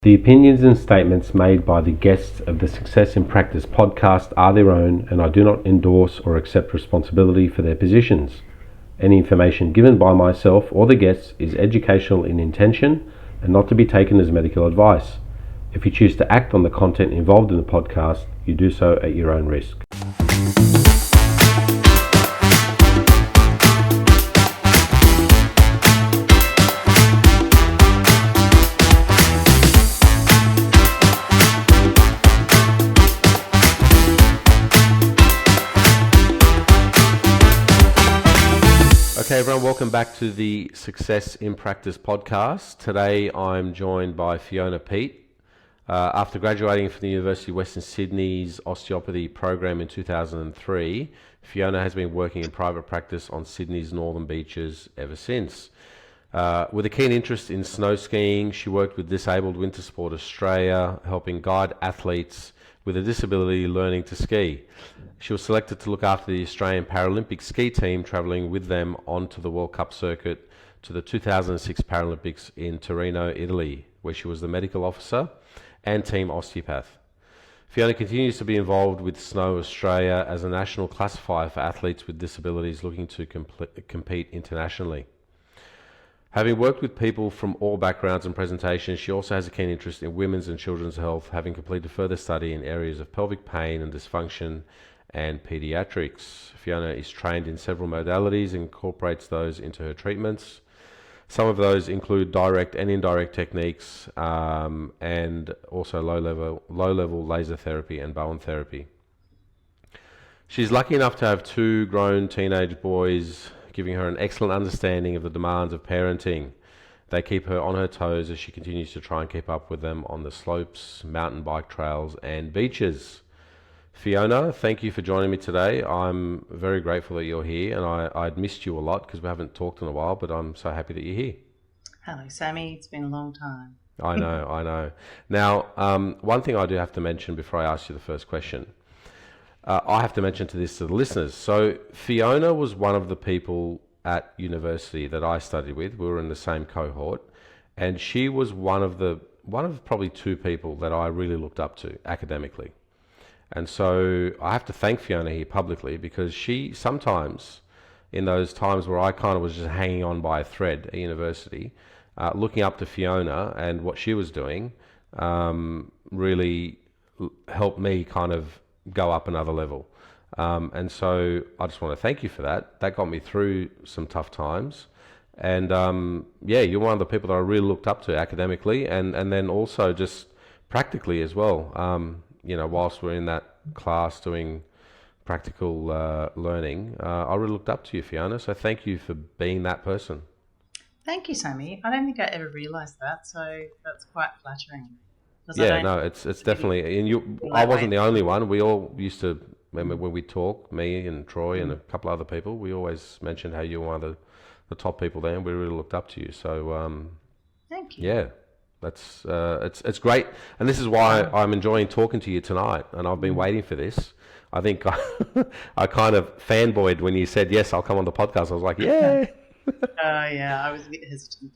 The opinions and statements made by the guests of the Success in Practice podcast are their own, and I do not endorse or accept responsibility for their positions. Any information given by myself or the guests is educational in intention and not to be taken as medical advice. If you choose to act on the content involved in the podcast, you do so at your own risk. Okay, everyone, welcome back to the Success in Practice podcast. Today I'm joined by Fiona Peat. After graduating from the University of Western Sydney's Osteopathy program in 2003, Fiona has been working in private practice on Sydney's northern beaches ever since. With a keen interest in snow skiing, she worked with Disabled Winter Sport Australia, helping guide athletes with a disability learning to ski. She was selected to look after the Australian Paralympic Ski Team, travelling with them onto the World Cup circuit to the 2006 Paralympics in Torino, Italy, where she was the medical officer and team Osteopath. Fiona continues to be involved with Snow Australia as a national classifier for athletes with disabilities looking to compete internationally. Having worked with people from all backgrounds and presentations, she also has a keen interest in women's and children's health, having completed further study in areas of pelvic pain and dysfunction and pediatrics. Fiona is trained in several modalities and incorporates those into her treatments. Some of those include direct and indirect techniques, and also low-level laser therapy and Bowen therapy. She's lucky enough to have two grown teenage boys, giving her an excellent understanding of the demands of parenting. They keep her on her toes as she continues to try and keep up with them on the slopes, mountain bike trails and beaches. Fiona, thank you for joining me today. I'm very grateful that you're here, and I'd missed you a lot because we haven't talked in a while, but I'm so happy that you're here. Hello, Sammy. It's been a long time. I know. Now, one thing I do have to mention before I ask you the first question, I have to mention to the listeners. So Fiona was one of the people at university that I studied with. We were in the same cohort, and she was one of probably two people that I really looked up to academically. And so I have to thank Fiona here publicly, because she sometimes, in those times where I kind of was just hanging on by a thread at university, looking up to Fiona and what she was doing, really helped me kind of go up another level. And so I just want to thank you for that. That got me through some tough times. And you're one of the people that I really looked up to academically, and then also just practically as well. Whilst we're in that class doing practical learning, I really looked up to you, Fiona. So thank you for being that person. Thank you, Sammy. I don't think I ever realised that, so that's quite flattering. Yeah, no, it's definitely, and I wasn't the only one. We all used to, when we talk, me and Troy and a couple other people, we always mentioned how you were one of the top people there, and we really looked up to you. So, thank you. Yeah, that's it's great, and this is why I'm enjoying talking to you tonight. And I've been waiting for this. I think I kind of fanboyed when you said yes, I'll come on the podcast. I was like, yeah. I was a bit hesitant.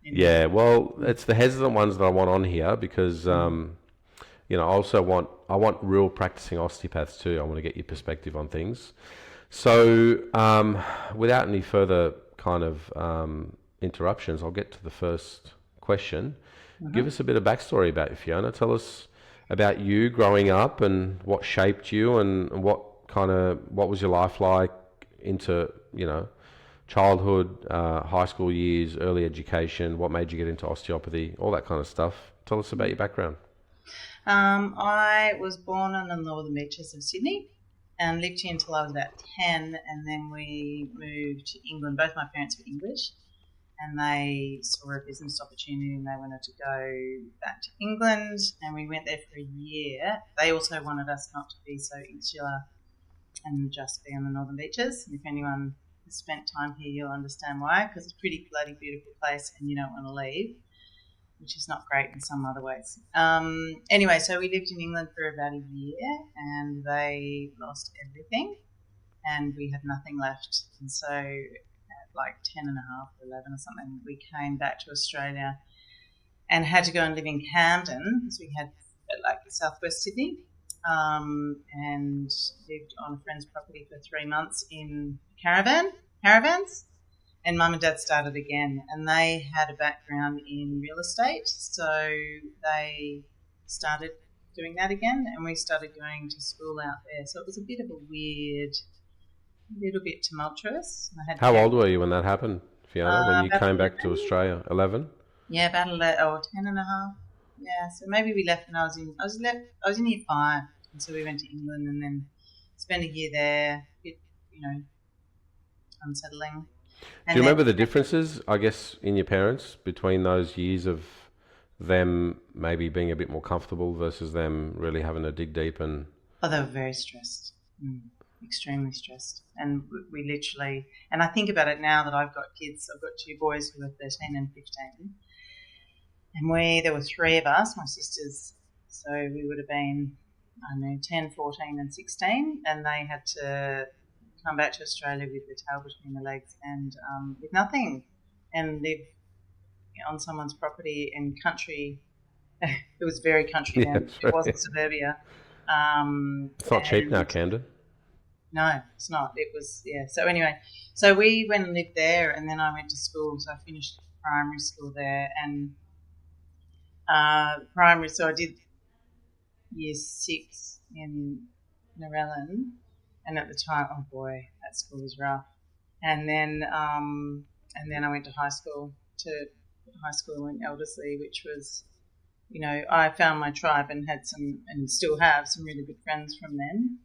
Yeah, well, it's the hesitant ones that I want on here because, I want real practicing osteopaths too. I want to get your perspective on things. So, without any further kind of interruptions, I'll get to the first question. Give us a bit of backstory about you, Fiona. Tell us about you growing up and what shaped you, and what was your life like into, childhood, high school years, early education, what made you get into osteopathy, all that kind of stuff. Tell us about your background. I was born on the northern beaches of Sydney and lived here until I was about 10, and then we moved to England. Both my parents were English, and they saw a business opportunity and they wanted to go back to England, and we went there for a year. They also wanted us not to be so insular and just be on the northern beaches. And if anyone spent time here, you'll understand why, because it's a pretty bloody beautiful place and you don't want to leave, which is not great in some other ways. Anyway, so we lived in England for about a year, and they lost everything and we had nothing left. And so at like 10 and a half or 11 or something, we came back to Australia and had to go and live in Camden because we had like southwest Sydney, and lived on a friend's property for 3 months in caravans. And Mum and Dad started again, and they had a background in real estate, so they started doing that again, and we started going to school out there. So it was a bit of a weird, a little bit tumultuous. How old were you when that happened, Fiona, when you came back to 11. Australia? 11? Yeah, about 11 or 10 and a half. Yeah, so maybe we left when I was in year 5, and so we went to England and then spent a year there, a bit, unsettling. Do you remember the differences, I guess, in your parents between those years of them maybe being a bit more comfortable versus them really having to dig deep and... Oh, they were very stressed, extremely stressed. And we literally, and I think about it now that I've got kids. I've got 2 boys who are 13 and 15. And there were 3 of us, my sisters, so we would have been, 10, 14 and 16, and they had to come back to Australia with the tail between their legs and with nothing, and live on someone's property in country. It was very country then. It wasn't suburbia. It's not cheap now, Camden. No, it's not. It was, yeah. So anyway, so we went and lived there, and then I went to school. So I finished primary school there, and primary. So I did year 6 in Narellan, and at the time, oh boy, that school was rough. And then I went to high school in Elderslie, which was, I found my tribe and had some, and still have some really good friends from then.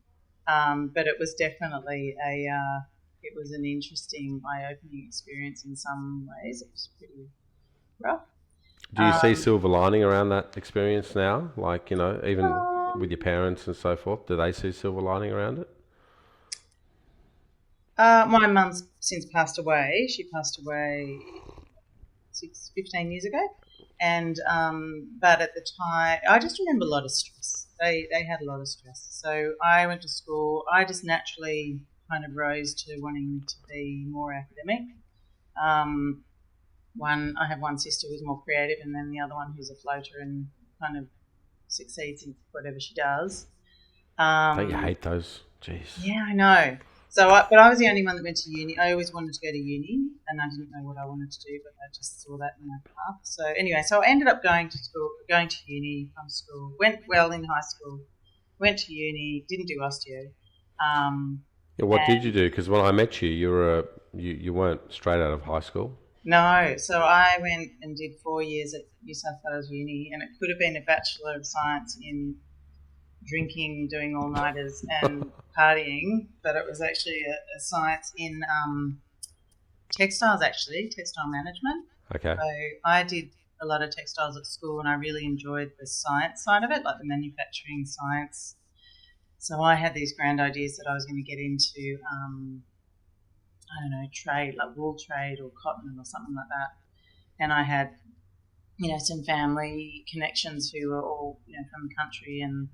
But it was definitely it was an interesting, eye-opening experience in some ways. It was pretty rough. Do you see silver lining around that experience now? Like, even with your parents and so forth, do they see silver lining around it? My mum's since passed away. She passed away 15 years ago. And but at the time, I just remember a lot of stress. They had a lot of stress. So I went to school. I just naturally kind of rose to wanting to be more academic. I have one sister who's more creative, and then the other one who's a floater and kind of succeeds in whatever she does. Don't you hate those? Jeez. Yeah, I know. But I was the only one that went to uni. I always wanted to go to uni, and I didn't know what I wanted to do, but I just saw that in my path. So anyway, so I ended up going to uni from school. Went well in high school. Went to uni. Didn't do osteo. What did you do? Because when I met you, you weren't straight out of high school. No, so I went and did 4 years at New South Wales Uni, and it could have been a Bachelor of Science in drinking, doing all-nighters and partying, but it was actually a science in textile management. Okay. So I did a lot of textiles at school, and I really enjoyed the science side of it, like the manufacturing science. So I had these grand ideas that I was going to get into trade, like wool trade or cotton or something like that. And I had, some family connections who were all, from the country and,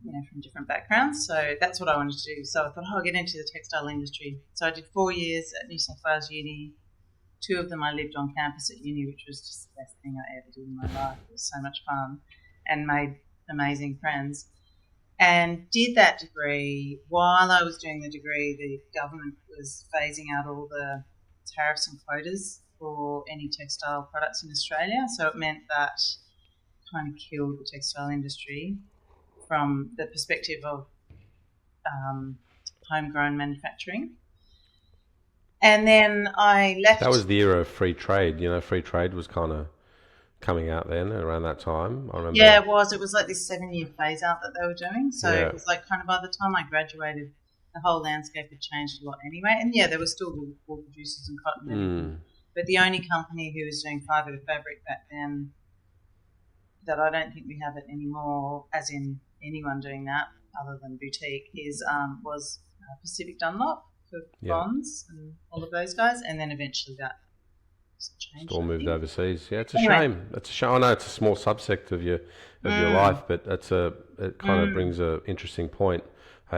from different backgrounds. So that's what I wanted to do. So I thought, I'll get into the textile industry. So I did 4 years at New South Wales Uni. 2 of them I lived on campus at uni, which was just the best thing I ever did in my life. It was so much fun and made amazing friends. And did that degree. While I was doing the degree, the government was phasing out all the tariffs and quotas for any textile products in Australia. So it meant that kind of killed the textile industry from the perspective of homegrown manufacturing. And then I left. That was the era of free trade. Free trade was kind of coming out then around that time. I remember. Yeah, it was. It was like this 7-year phase out that they were doing. So It was like kind of by the time I graduated, the whole landscape had changed a lot anyway. And yeah, there were still wool producers and cotton and everything. But the only company who was doing fibre to fabric back then, that I don't think we have it anymore, as in anyone doing that other than boutique, was Pacific Dunlop for bonds and all of those guys. And then eventually that changed. All moved overseas. Yeah, it's a shame. It's a shame. I know it's a small subsect of your life, but it kind of brings a interesting point.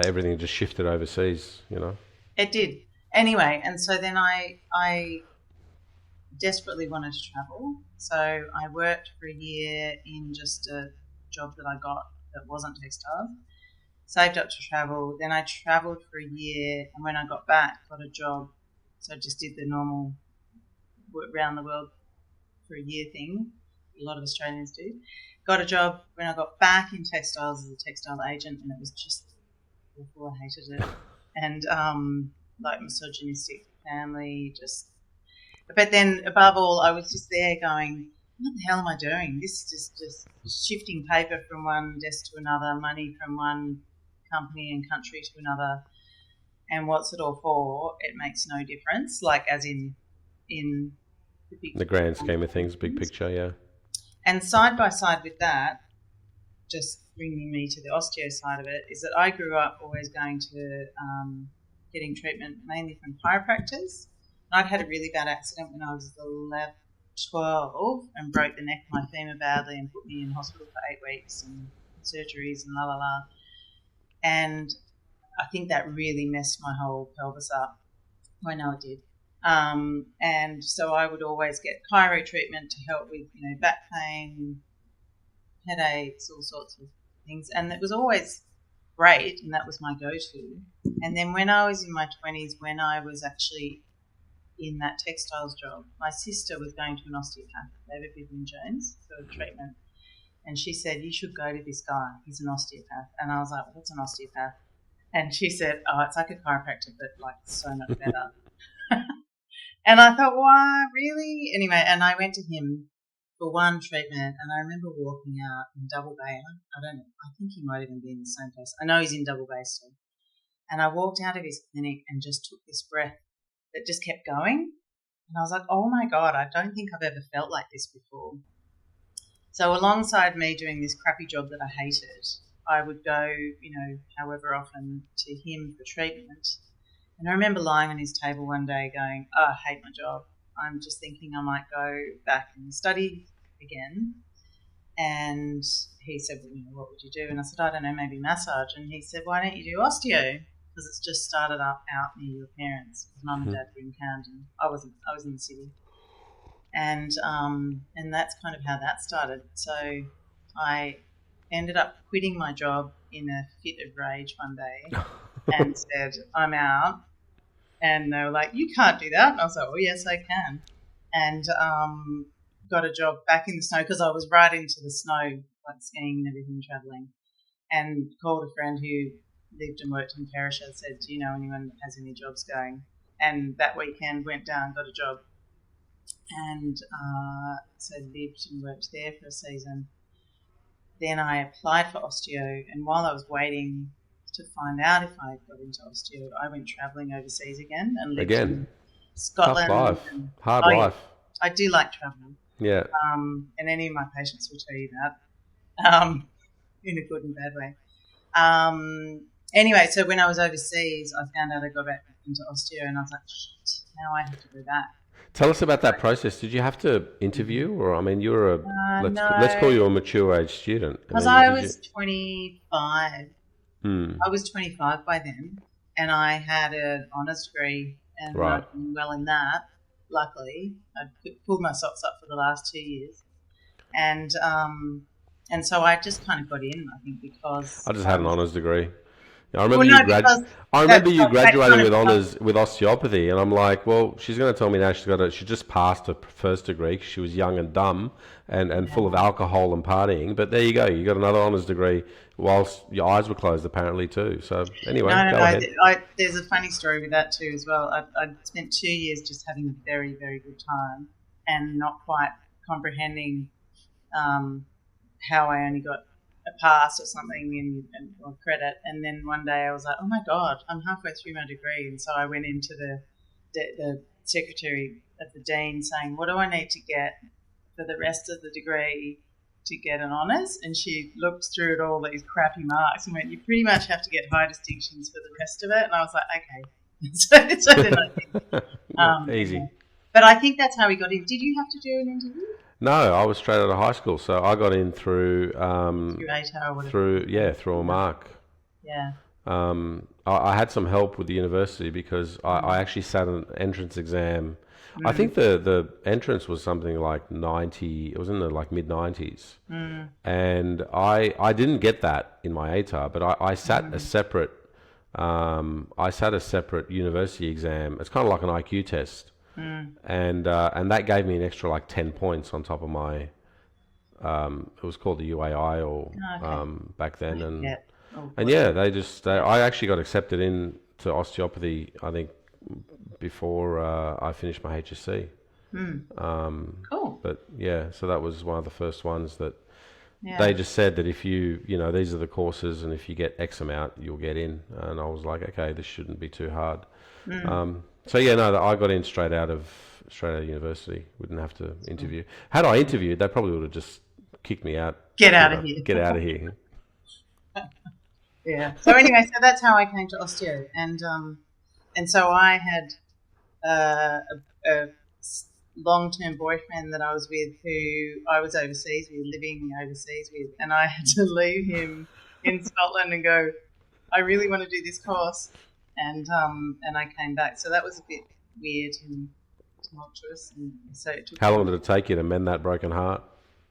Everything just shifted overseas. It did. Anyway, and so then I desperately wanted to travel. So I worked for a year in just a job that I got that wasn't textiles. Saved up to travel. Then I travelled for a year, and when I got back, got a job. So I just did the normal around the world for a year thing. A lot of Australians do. Got a job when I got back in textiles as a textile agent, and it was just awful. I hated it, and like misogynistic family. But then above all, I was just there going, what the hell am I doing? This is just shifting paper from one desk to another, money from one company and country to another, and what's it all for? It makes no difference. Like as in the grand scheme of things, big picture, yeah. And side by side with that, just bringing me to the osteo side of it, is that I grew up always going to getting treatment mainly from chiropractors. I'd had a really bad accident when I was 12 and broke the neck of my femur badly and put me in hospital for 8 weeks and surgeries and la. And I think that really messed my whole pelvis up. I know it did. And so I would always get chiro treatment to help with, back pain, headaches, all sorts of things. And it was always great, and that was my go-to. And then when I was in my 20s, when I was actually in that textiles job, my sister was going to an osteopath, David Vivian Jones, for treatment. And she said, you should go to this guy. He's an osteopath. And I was like, what's an osteopath? And she said, oh, it's like a chiropractor, but like so much better. And I thought, why, really? Anyway, and I went to him for one treatment, and I remember walking out in Double Bay. I think he might even be in the same place. I know he's in Double Bay still. And I walked out of his clinic and just took this breath that just kept going. And I was like, oh my God, I don't think I've ever felt like this before. So alongside me doing this crappy job that I hated, I would go, however often to him for treatment. And I remember lying on his table one day going, oh, I hate my job. I'm just thinking I might go back and study again. And he said, well, what would you do? And I said, I don't know, maybe massage. And he said, why don't you do osteo? Because it's just started up out near your parents. Because mum and dad were in Camden. I was in the city. And that's kind of how that started. So I ended up quitting my job in a fit of rage one day and said, I'm out. And they were like, you can't do that. And I was like, oh, yes, I can. And got a job back in the snow because I was right into the snow, like skiing and everything, travelling, and called a friend who lived and worked in Perisher, said, do you know anyone that has any jobs going? And that weekend went down, got a job, and so lived and worked there for a season. Then I applied for osteo, and while I was waiting to find out if I got into osteo, I went travelling overseas again and lived in Scotland. Tough life, hard life. I do like travelling. Yeah. And any of my patients will tell you that, in a good and bad way. Anyway, so when I was overseas, I found out I got back into osteo, and I was like, shit, now I have to go back. Tell us about that process. Did you have to interview, or you were no. let's call you a mature age student? Because I was 25. I was 25 by then, and I had an honours degree, and I'd done well in that. Luckily, I'd pulled my socks up for the last 2 years, and so I just kind of got in. I think because I just had an honours degree. I remember you graduating with honours with osteopathy, and I'm like, well, she's going to tell me now she just passed her first degree because she was young and dumb and full of alcohol and partying. But there you go, you got another honours degree whilst your eyes were closed apparently too. So anyway, go ahead. There's a funny story with that too as well. I spent 2 years just having a very, very good time and not quite comprehending how I only got a pass or something or credit, and then one day I was like, oh my God, I'm halfway through my degree. And so I went into the secretary of the dean saying, what do I need to get for the rest of the degree to get an honours? And she looked through at all these crappy marks and went, you pretty much have to get high distinctions for the rest of it. And I was like, okay. so then I think easy. But I think that's how we got in. Did you have to do an interview? No, I was straight out of high school, so I got in through ATAR or whatever. through a mark. Yeah. I had some help with the university because I actually sat an entrance exam. I think the entrance was something like 90. It was in the like mid 90s, and I didn't get that in my ATAR, but I sat a separate university exam. It's kind of like an IQ test, and that gave me an extra like 10 points on top of my. It was called the UAI or back then, and I actually got accepted into osteopathy. I think before I finished my HSC. Cool. But yeah, so that was one of the first ones that they just said that if these are the courses, and if you get X amount, you'll get in. And I was like, okay, this shouldn't be too hard. So yeah, no, I got in straight out of university. Wouldn't have to interview. Had I interviewed, they probably would have just kicked me out. Get out of here. Get out of here. Yeah. So anyway, so that's how I came to osteo, and so I had a long-term boyfriend that I was with, who I was overseas with, living overseas with, and I had to leave him in Scotland and go, I really want to do this course, and I came back. So that was a bit weird and tumultuous, and so it took. How long did it take you to mend that broken heart?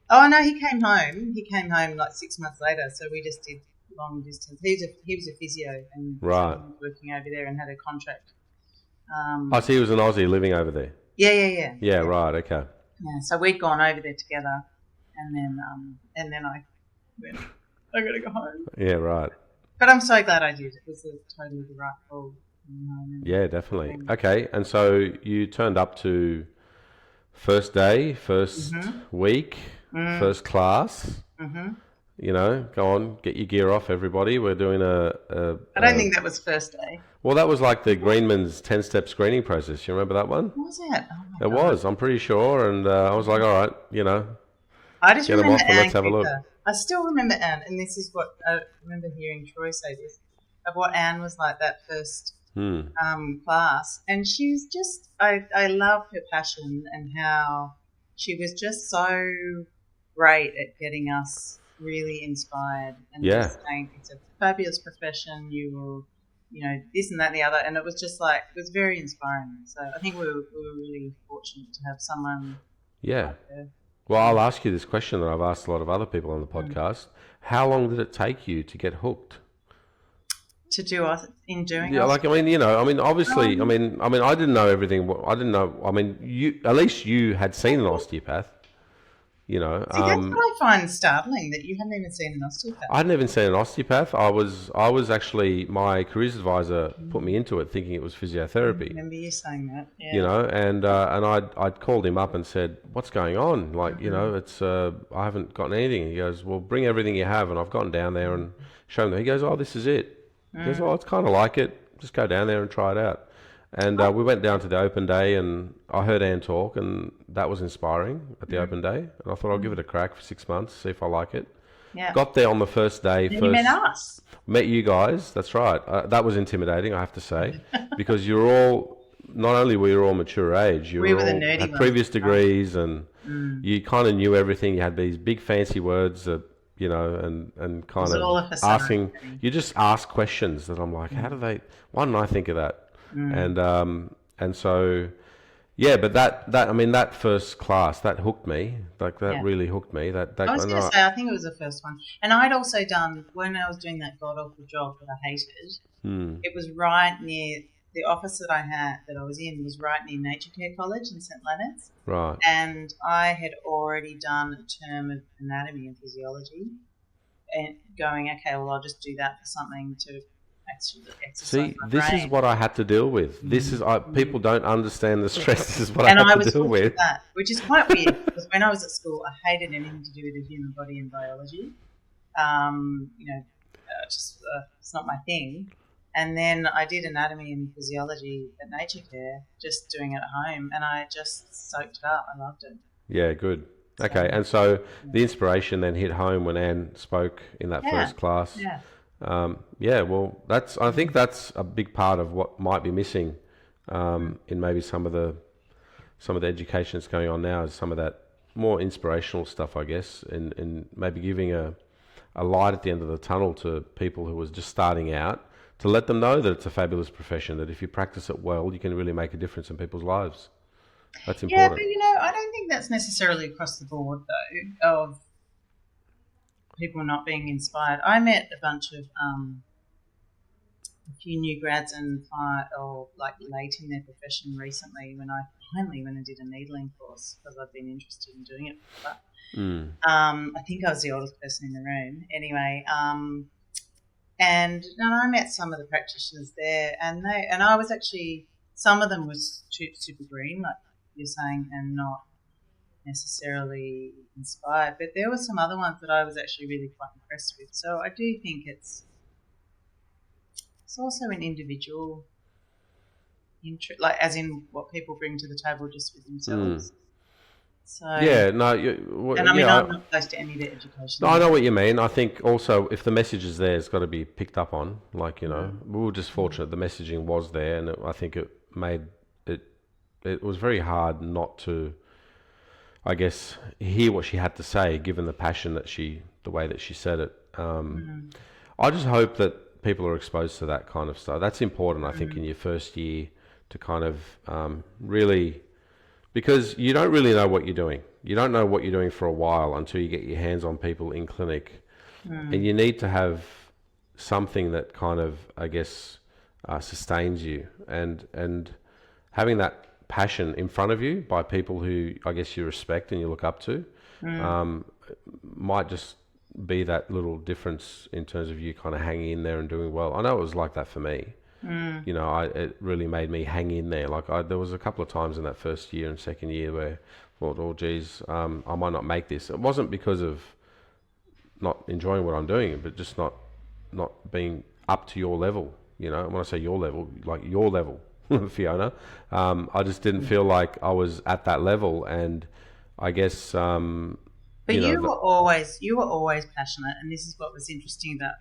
Oh no, he came home. He came home like 6 months later. So we just did long distance. He was a physio and working over there and had a contract. So he was an Aussie living over there. Yeah. Yeah, right. Okay. Yeah, so we'd gone over there together, and then I went, I got to go home. Yeah, right. But I'm so glad I did. It was totally the right call. Yeah, definitely. Okay, and so you turned up to first day, first week, first class. Go on, get your gear off, everybody. We're doing I don't think that was first day. Well, that was like the Greenman's 10-step screening process. You remember that one? Was it? Oh it was, I'm pretty sure. And I was like, all right, I just get them remember off and let's have a look. I still remember Anne, and this is what I remember hearing Troy say this, of what Anne was like that first class. And she was just, I love her passion and how she was just so great at getting us really inspired and just saying it's a fabulous profession, you will, this and that and the other, and it was just like, it was very inspiring. So I think we were really fortunate to have someone like her. Well, I'll ask you this question that I've asked a lot of other people on the podcast. How long did it take you to get hooked? To do in doing obviously, I didn't know everything. I didn't know. You at least you had seen an osteopath. See, that's what I find startling, that you hadn't even seen an osteopath. I hadn't even seen an osteopath. I was actually, my careers advisor put me into it thinking it was physiotherapy. I remember you saying that. Yeah. And I'd called him up and said, what's going on? Like, it's I haven't gotten anything. He goes, well, bring everything you have. And I've gone down there and shown them. He goes, oh, this is it. He goes, oh, it's kind of like it. Just go down there and try it out. And we went down to the open day, and I heard Anne talk, and that was inspiring at the open day. And I thought I'll give it a crack for 6 months, see if I like it. Yeah. Got there on the first day. You met us. Met you guys. That's right. that was intimidating, I have to say, because you're all, not only were you all mature age, you we were all the nerdy had previous degrees, and you kind of knew everything. You had these big fancy words that, and kind of asking. You just ask questions that I'm like, why didn't I think of that? And so, but that first class, that hooked me. Like that really hooked me. That I was going to say, I think it was the first one. And I'd also done, when I was doing that god awful job that I hated, it was right near the office that I was in was right near Nature Care College in St Leonard's. Right. And I had already done a term of anatomy and physiology, and going, okay, well, I'll just do that for something to actually exercise. See, this is what I had to deal with. This is people don't understand the stress. This is what I had to deal with. That, which is quite weird, because when I was at school, I hated anything to do with the human body and biology. It's not my thing. And then I did anatomy and physiology at Nature Care, just doing it at home, and I just soaked it up. I loved it. Yeah, good. Okay, and so the inspiration then hit home when Anne spoke in that first class. Yeah. Well, I think that's a big part of what might be missing in maybe some of the education that's going on now, is some of that more inspirational stuff, I guess, and maybe giving a light at the end of the tunnel to people who was just starting out, to let them know that it's a fabulous profession, that if you practice it well, you can really make a difference in people's lives. That's Yeah, but important. I don't think that's necessarily across the board though, of people not being inspired. I met a bunch of a few new grads and or like late in their profession recently when I finally went and did a needling course because I've been interested in doing it forever. Mm. I think I was the oldest person in the room. Anyway, and I met some of the practitioners there, and I was actually, some of them was super green, like you're saying, and not necessarily inspired. But there were some other ones that I was actually really quite impressed with. So I do think it's also an individual interest, like as in what people bring to the table just with Mm. themselves. So, Yeah, no, and I mean, yeah, I'm not close to any of the education no, I there. know what you mean. I think also if the message is there, it's got to be picked up on. Like, Mm, we were just fortunate the messaging was there, and I think it made it. It was very hard not to, I guess, hear what she had to say, given the passion that the way that she said it. mm, I just hope that people are exposed to that kind of stuff. That's important, I think, in mm, your first year to kind of really, because you don't really know what you're doing. You don't know what you're doing for a while until you get your hands on people in clinic, and mm, you need to have something that kind of, I guess, sustains you, and having that passion in front of you by people who I guess you respect and you look up to, mm, um, might just be that little difference in terms of you kind of hanging in there and doing well. I know it was like that for me. mm, It really made me hang in there. There was a couple of times in that first year and second year where I thought, oh, geez, I might not make this. It wasn't because of not enjoying what I'm doing, but just not being up to your level. When I say your level, like your level, Fiona. I just didn't mm. feel like I was at that level, and I guess But that. you were always passionate, and this is what was interesting about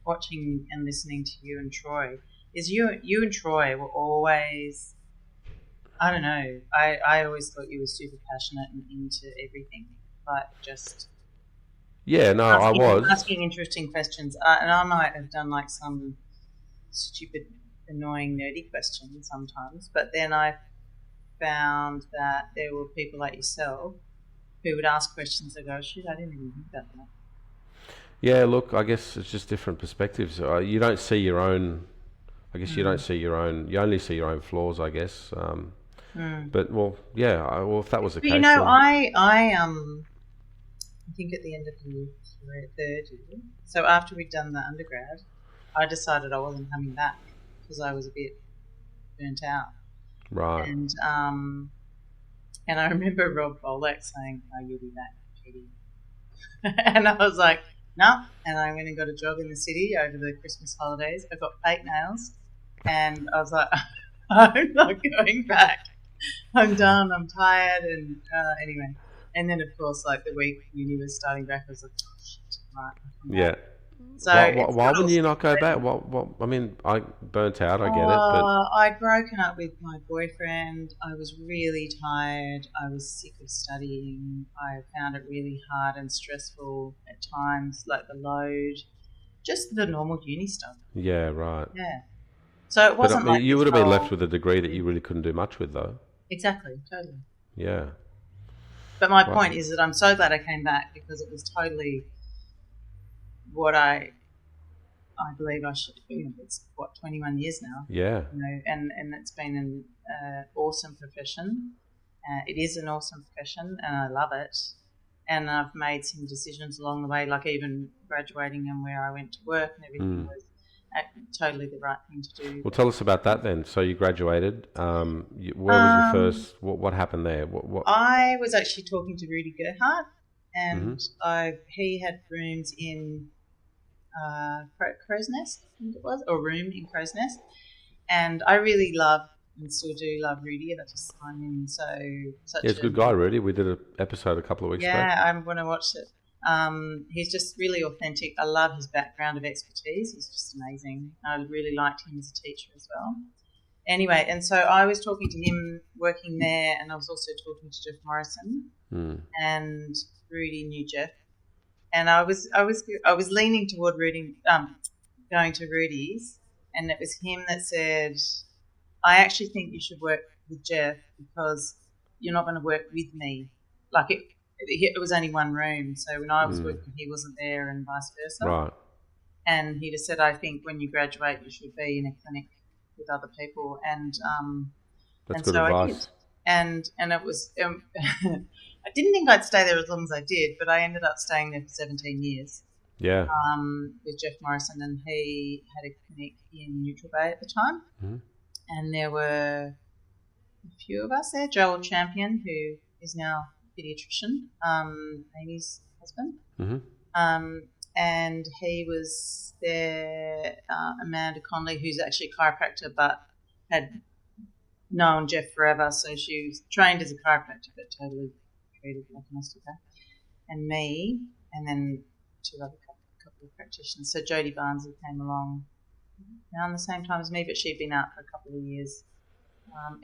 watching and listening to you and Troy. Is you and Troy were always, I don't know. I always thought you were super passionate and into everything, like just Yeah, no, I was. asking interesting questions. And I might have done like some stupid, annoying, nerdy questions sometimes, but then I found that there were people like yourself who would ask questions and go, "Shit, I didn't even think about that." Yeah, look, I guess it's just different perspectives. You don't see your own. I guess you don't Mm, see your own. You only see your own flaws, I guess. mm. But well, yeah. Well, if that was the But case, then I think at the end of the third year, so after we'd done the undergrad, I decided I wasn't coming back because I was a bit burnt out. right. And I remember Rob Bolak saying, "Oh, you'll be back, Katie." And I was like, "No." And I went and got a job in the city over the Christmas holidays. I got fake nails, and I was like, "I'm not going back. I'm done. I'm tired." And anyway, and then of course, like the week uni was starting back, I was like, "Oh shit, right, I'll come back." Yeah. So it's Why not would all you not go back? celebrating. I mean, I burnt out. I get it, but I'd broken up with my boyfriend. I was really tired. I was sick of studying. I found it really hard and stressful at times, like the load, just the normal uni stuff. yeah, right. Yeah. So it But I wasn't mean, like you this would have been left whole. with a degree that you Mm, really couldn't do much with, though. exactly, totally. Yeah. But my Right. point is that I'm so glad I came back because it was totally what I believe I should do. It's what 21 years now, Yeah. and it's been an awesome profession. It is an awesome profession, and I love it. And I've made some decisions along the way, like even graduating and where I went to work and everything Mm. was totally the right thing to do. Well, tell us about that then. So you graduated. Where was your Um, first? What happened there? What? I was actually talking to Rudy Gerhardt, Mm-hmm. and he had rooms in Crow's Nest, I think it was, or room in Crow's Nest. And I really love and still do love Rudy. I just find him Yeah, such he's a a, good guy, Rudy. We did an episode a couple of weeks back. yeah, I'm going to watch it. He's just really authentic. I love his background of expertise. He's just amazing. I really liked him as a teacher as well. Anyway, and so I was talking to him working there, and I was also talking to Jeff Morrison, Mm. and Rudy knew Jeff, and I was leaning toward Rudy, going to Rudy's, and it was him that said, "I actually think you should work with Jeff because you're not going to work with me. Like it was only one room, so when I was working, he wasn't there, and vice versa. Right. And he just said, I think when you graduate, you should be in a clinic with other people, and That's and good so I advice. did. And it was I didn't think I'd stay there as long as I did, but I ended up staying there for 17 years. Yeah. With Jeff Morrison, and he had a clinic in Neutral Bay at the time, and there were a few of us there. Joel Champion, who is now a paediatrician, Amy's husband, and he was there. Amanda Conley, who's actually a chiropractor, but had known Jeff forever, so she was trained as a chiropractor, but totally treated like an osteopath, and me, and then two other couple of practitioners. So Jodie Barnsley came along around the same time as me, but she'd been out for a couple of years.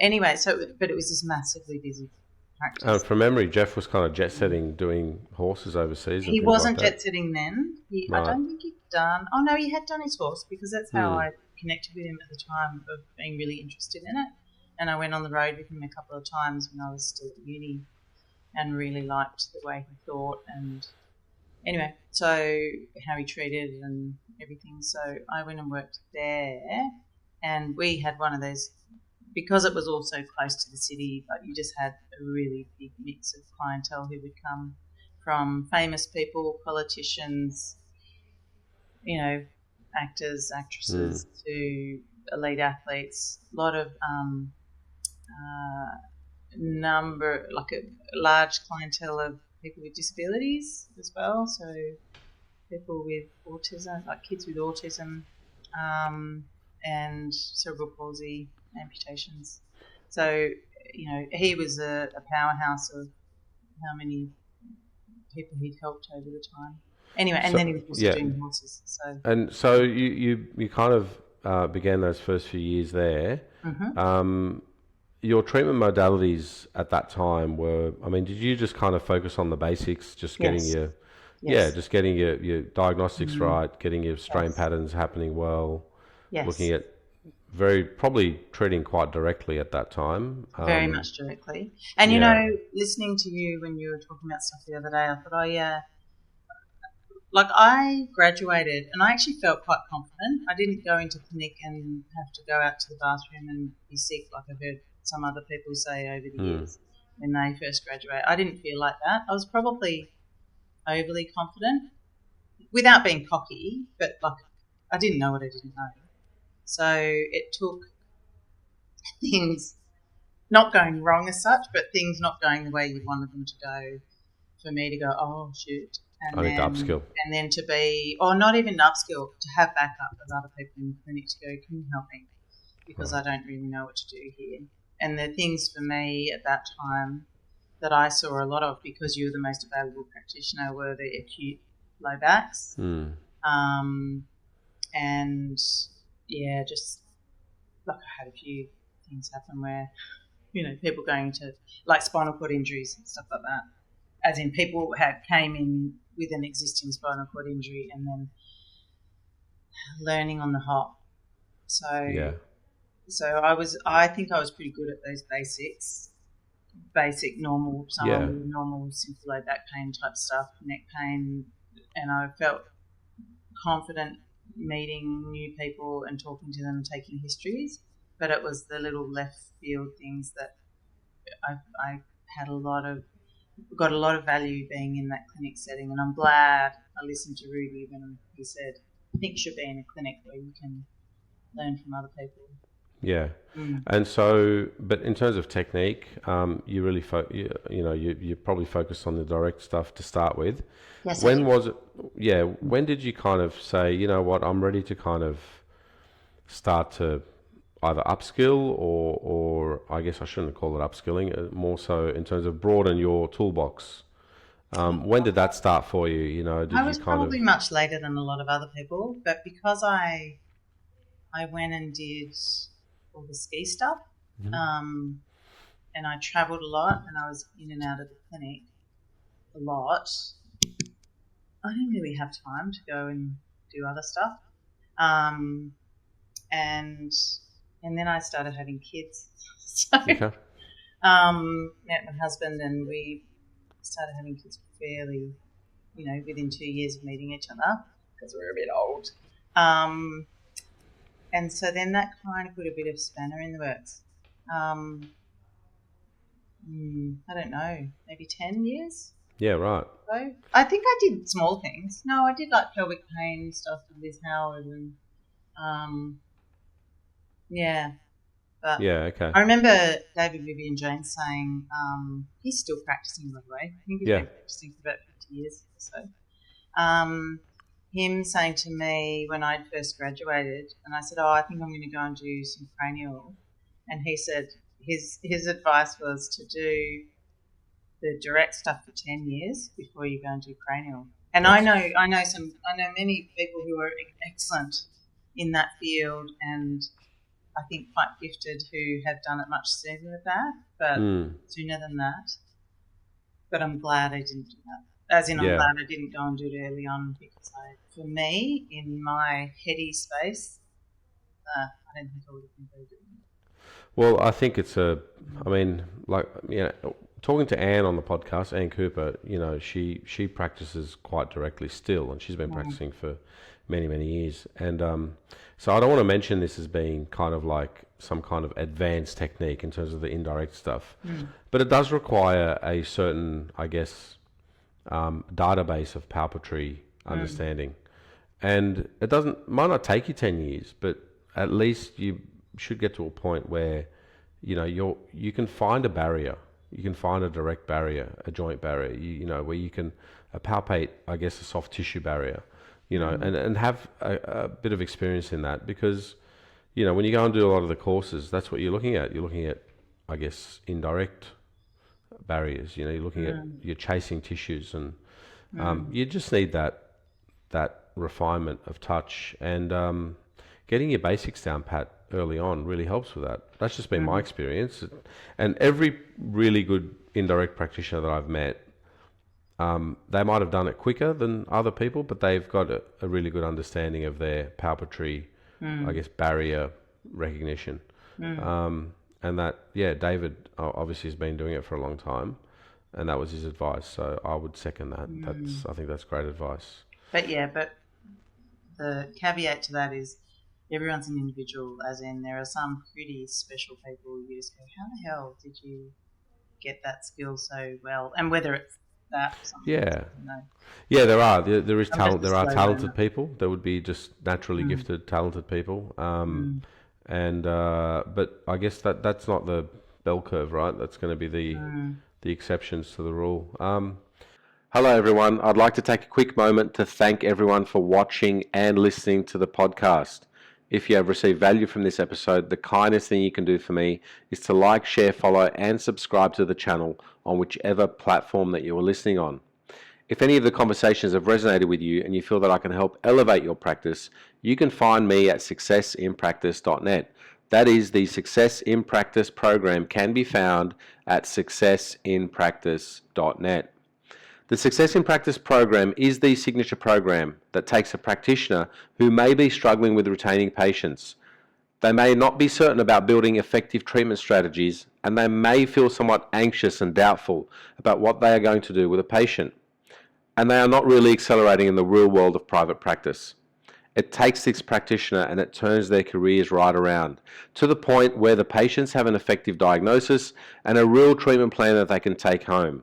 Anyway, but it was this massively busy practice. From memory, Jeff was kind of jet setting, doing horses overseas. And He things wasn't like that. jet setting then. Right. I don't think he'd done. Oh no, he had done his horse, because that's how I connected with him at the time, of being really interested in it. And I went on the road with him a couple of times when I was still at uni, and really liked the way he thought. And anyway, so how he treated and everything. So I went and worked there, and we had one of those, because it was also close to the city, but you just had a really big mix of clientele who would come from famous people, politicians, actors, actresses, to elite athletes. A lot of like a large clientele of people with disabilities as well. So people with autism, like kids with autism, and cerebral palsy, amputations. So, he was a powerhouse of how many people he'd helped over the time. Anyway, and then he was also doing horses. So you kind of began those first few years there. Your treatment modalities at that time were, did you just kind of focus on the basics, just getting just getting your diagnostics right, getting your strain patterns happening well, looking at probably treating quite directly at that time. Very much directly. And, listening to you when you were talking about stuff the other day, I thought, oh, yeah. Like, I graduated and I actually felt quite confident. I didn't go into clinic and have to go out to the bathroom and be sick like I've heard some other people say over the years when they first graduate. I didn't feel like that. I was probably overly confident without being cocky, but like I didn't know what I didn't know. So it took things not going wrong as such, but things not going the way you wanted them to go for me to go, oh, shoot. And I need to upskill. And then to be, or not even to upskill, to have backup of other people in the clinic to go, can you help me? Because I don't really know what to do here. And the things for me at that time that I saw a lot of, because you were the most available practitioner, were the acute low backs. And yeah, just like I had a few things happen where, people going into like spinal cord injuries and stuff like that. As in people came in with an existing spinal cord injury and then learning on the hop. So I think I was pretty good at those basic normal, with normal simple low back pain type stuff, neck pain, and I felt confident meeting new people and talking to them and taking histories. But it was the little left field things that I had got a lot of value being in that clinic setting, and I'm glad I listened to Rudy when he said, I think you should be in a clinic where you can learn from other people. Yeah. And so, but in terms of technique, you really, you probably focused on the direct stuff to start with. Yes. When was it? Yeah. When did you kind of say, you know what, I'm ready to kind of start to either upskill or I guess I shouldn't call it upskilling, more so in terms of broaden your toolbox. When did that start for you? I was probably much later than a lot of other people, but because I went and did all the ski stuff, and I travelled a lot, and I was in and out of the clinic a lot. I didn't really have time to go and do other stuff, and then I started having kids. So Met my husband, and we started having kids fairly, within 2 years of meeting each other because we're a bit old. And so then that kind of put a bit of spanner in the works. I don't know, maybe 10 years. Yeah, right. So I think I did small things. No, I did like pelvic pain stuff with Liz Howard and yeah. But Yeah, okay. I remember David Vivian Jones saying he's still practicing, by the way. I think he's been practicing for about 50 years or so. Him saying to me when I first graduated, and I said, I think I'm going to go and do some cranial. And he said his advice was to do the direct stuff for 10 years before you go and do cranial. And I know many people who are excellent in that field, and I think quite gifted, who have done it much sooner than that. But I'm glad I didn't do that. I'm glad I didn't go and do it early on, because for me, in my heady space, I don't think I would have been very good. Well, I think it's talking to Anne on the podcast, Anne Cooper, she practices quite directly still, and she's been practicing for many, many years. And so I don't want to mention this as being kind of like some kind of advanced technique in terms of the indirect stuff, but it does require a certain, I guess, database of palpatory understanding. And it might not take you 10 years, but at least you should get to a point where, you can find a barrier. You can find a direct barrier, a joint barrier, where you can palpate, I guess, a soft tissue barrier, and have a bit of experience in that, because, when you go and do a lot of the courses, that's what you're looking at. You're looking at, I guess, indirect barriers. You're looking at, you're chasing tissues, and you just need that refinement of touch, and getting your basics down pat early on really helps with that. That's just been my experience. And every really good indirect practitioner that I've met, they might have done it quicker than other people, but they've got a really good understanding of their palpatory, I guess, barrier recognition. And that, David obviously has been doing it for a long time, and that was his advice. So I would second that. I think that's great advice. But the caveat to that is, everyone's an individual, as in there are some pretty special people you just go, how the hell did you get that skill so well? And whether it's that or something. Yeah, there are. There is talent. There are talented people. There would be just naturally gifted, talented people. But I guess that's not the bell curve, right? That's going to be the exceptions to the rule. Hello, everyone. I'd like to take a quick moment to thank everyone for watching and listening to the podcast. If you have received value from this episode, the kindest thing you can do for me is to like, share, follow, and subscribe to the channel on whichever platform that you are listening on. If any of the conversations have resonated with you and you feel that I can help elevate your practice, you can find me at successinpractice.net. That is, the Success in Practice program can be found at successinpractice.net. The Success in Practice program is the signature program that takes a practitioner who may be struggling with retaining patients. They may not be certain about building effective treatment strategies, and they may feel somewhat anxious and doubtful about what they are going to do with a patient. And they are not really accelerating in the real world of private practice. It takes this practitioner and it turns their careers right around to the point where the patients have an effective diagnosis and a real treatment plan that they can take home.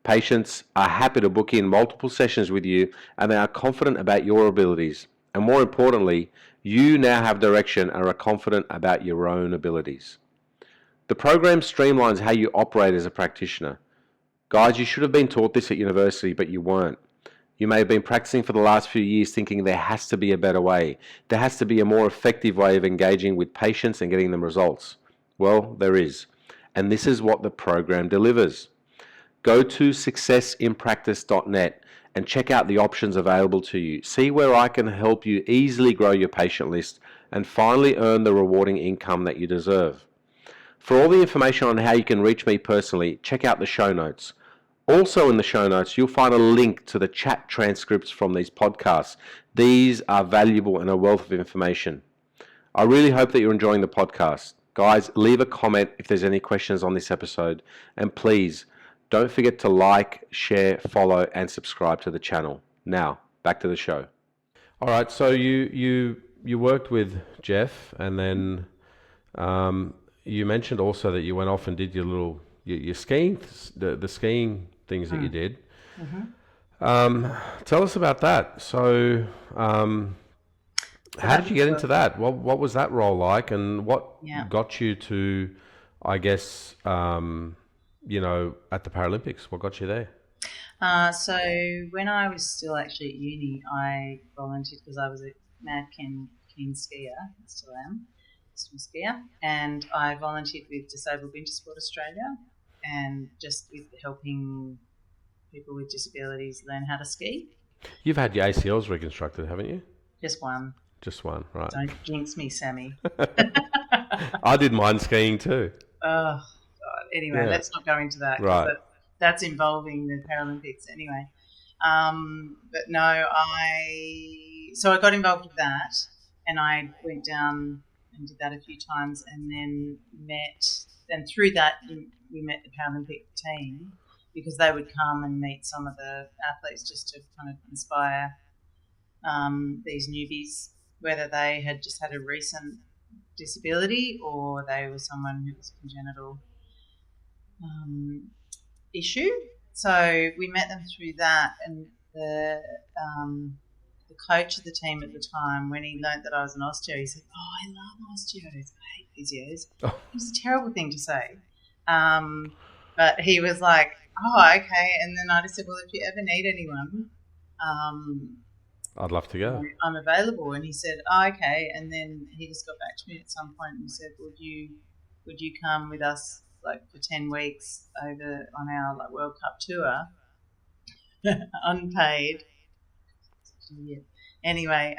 Patients are happy to book in multiple sessions with you, and they are confident about your abilities. And more importantly, you now have direction and are confident about your own abilities. The program streamlines how you operate as a practitioner. Guys, you should have been taught this at university, but you weren't. You may have been practicing for the last few years thinking there has to be a better way. There has to be a more effective way of engaging with patients and getting them results. Well, there is. And this is what the program delivers. Go to successinpractice.net and check out the options available to you. See where I can help you easily grow your patient list and finally earn the rewarding income that you deserve. For all the information on how you can reach me personally, check out the show notes. Also in the show notes, you'll find a link to the chat transcripts from these podcasts. These are valuable and a wealth of information. I really hope that you're enjoying the podcast. Guys, leave a comment if there's any questions on this episode. And please, don't forget to like, share, follow, and subscribe to the channel. Now, back to the show. All right, so you worked with Jeff, and then you mentioned also that you went off and did your skiing, the skiing things that you did. Tell us about that. So, how did you get into that? What was that role like, and what got you to, I guess, at the Paralympics? What got you there? So when I was still actually at uni, I volunteered because I was a mad keen skier. I still am, still a skier, and I volunteered with Disabled Winter Sport Australia, and just with helping people with disabilities learn how to ski. You've had your ACLs reconstructed, haven't you? Just one. Just one, right. Don't jinx me, Sammy. I did mine skiing too. Oh, God. Anyway, let's not go into that. Right. That's involving the Paralympics anyway. But no, I got involved with that, and I went down and did that a few times, and then through that we met the Paralympic team, because they would come and meet some of the athletes just to kind of inspire these newbies, whether they had just had a recent disability or they were someone who was congenital issue. So we met them through that, and the coach of the team at the time, when he learnt that I was an osteo, he said, "Oh, I love osteos. I hate physios." Oh. It was a terrible thing to say. But he was like, "Oh, okay." And then I just said, "Well, if you ever need anyone, I'd love to go. I'm available." And he said, "Oh, okay." And then he just got back to me at some point and said, "Would you come with us for 10 weeks over on our World Cup tour, unpaid?" Anyway,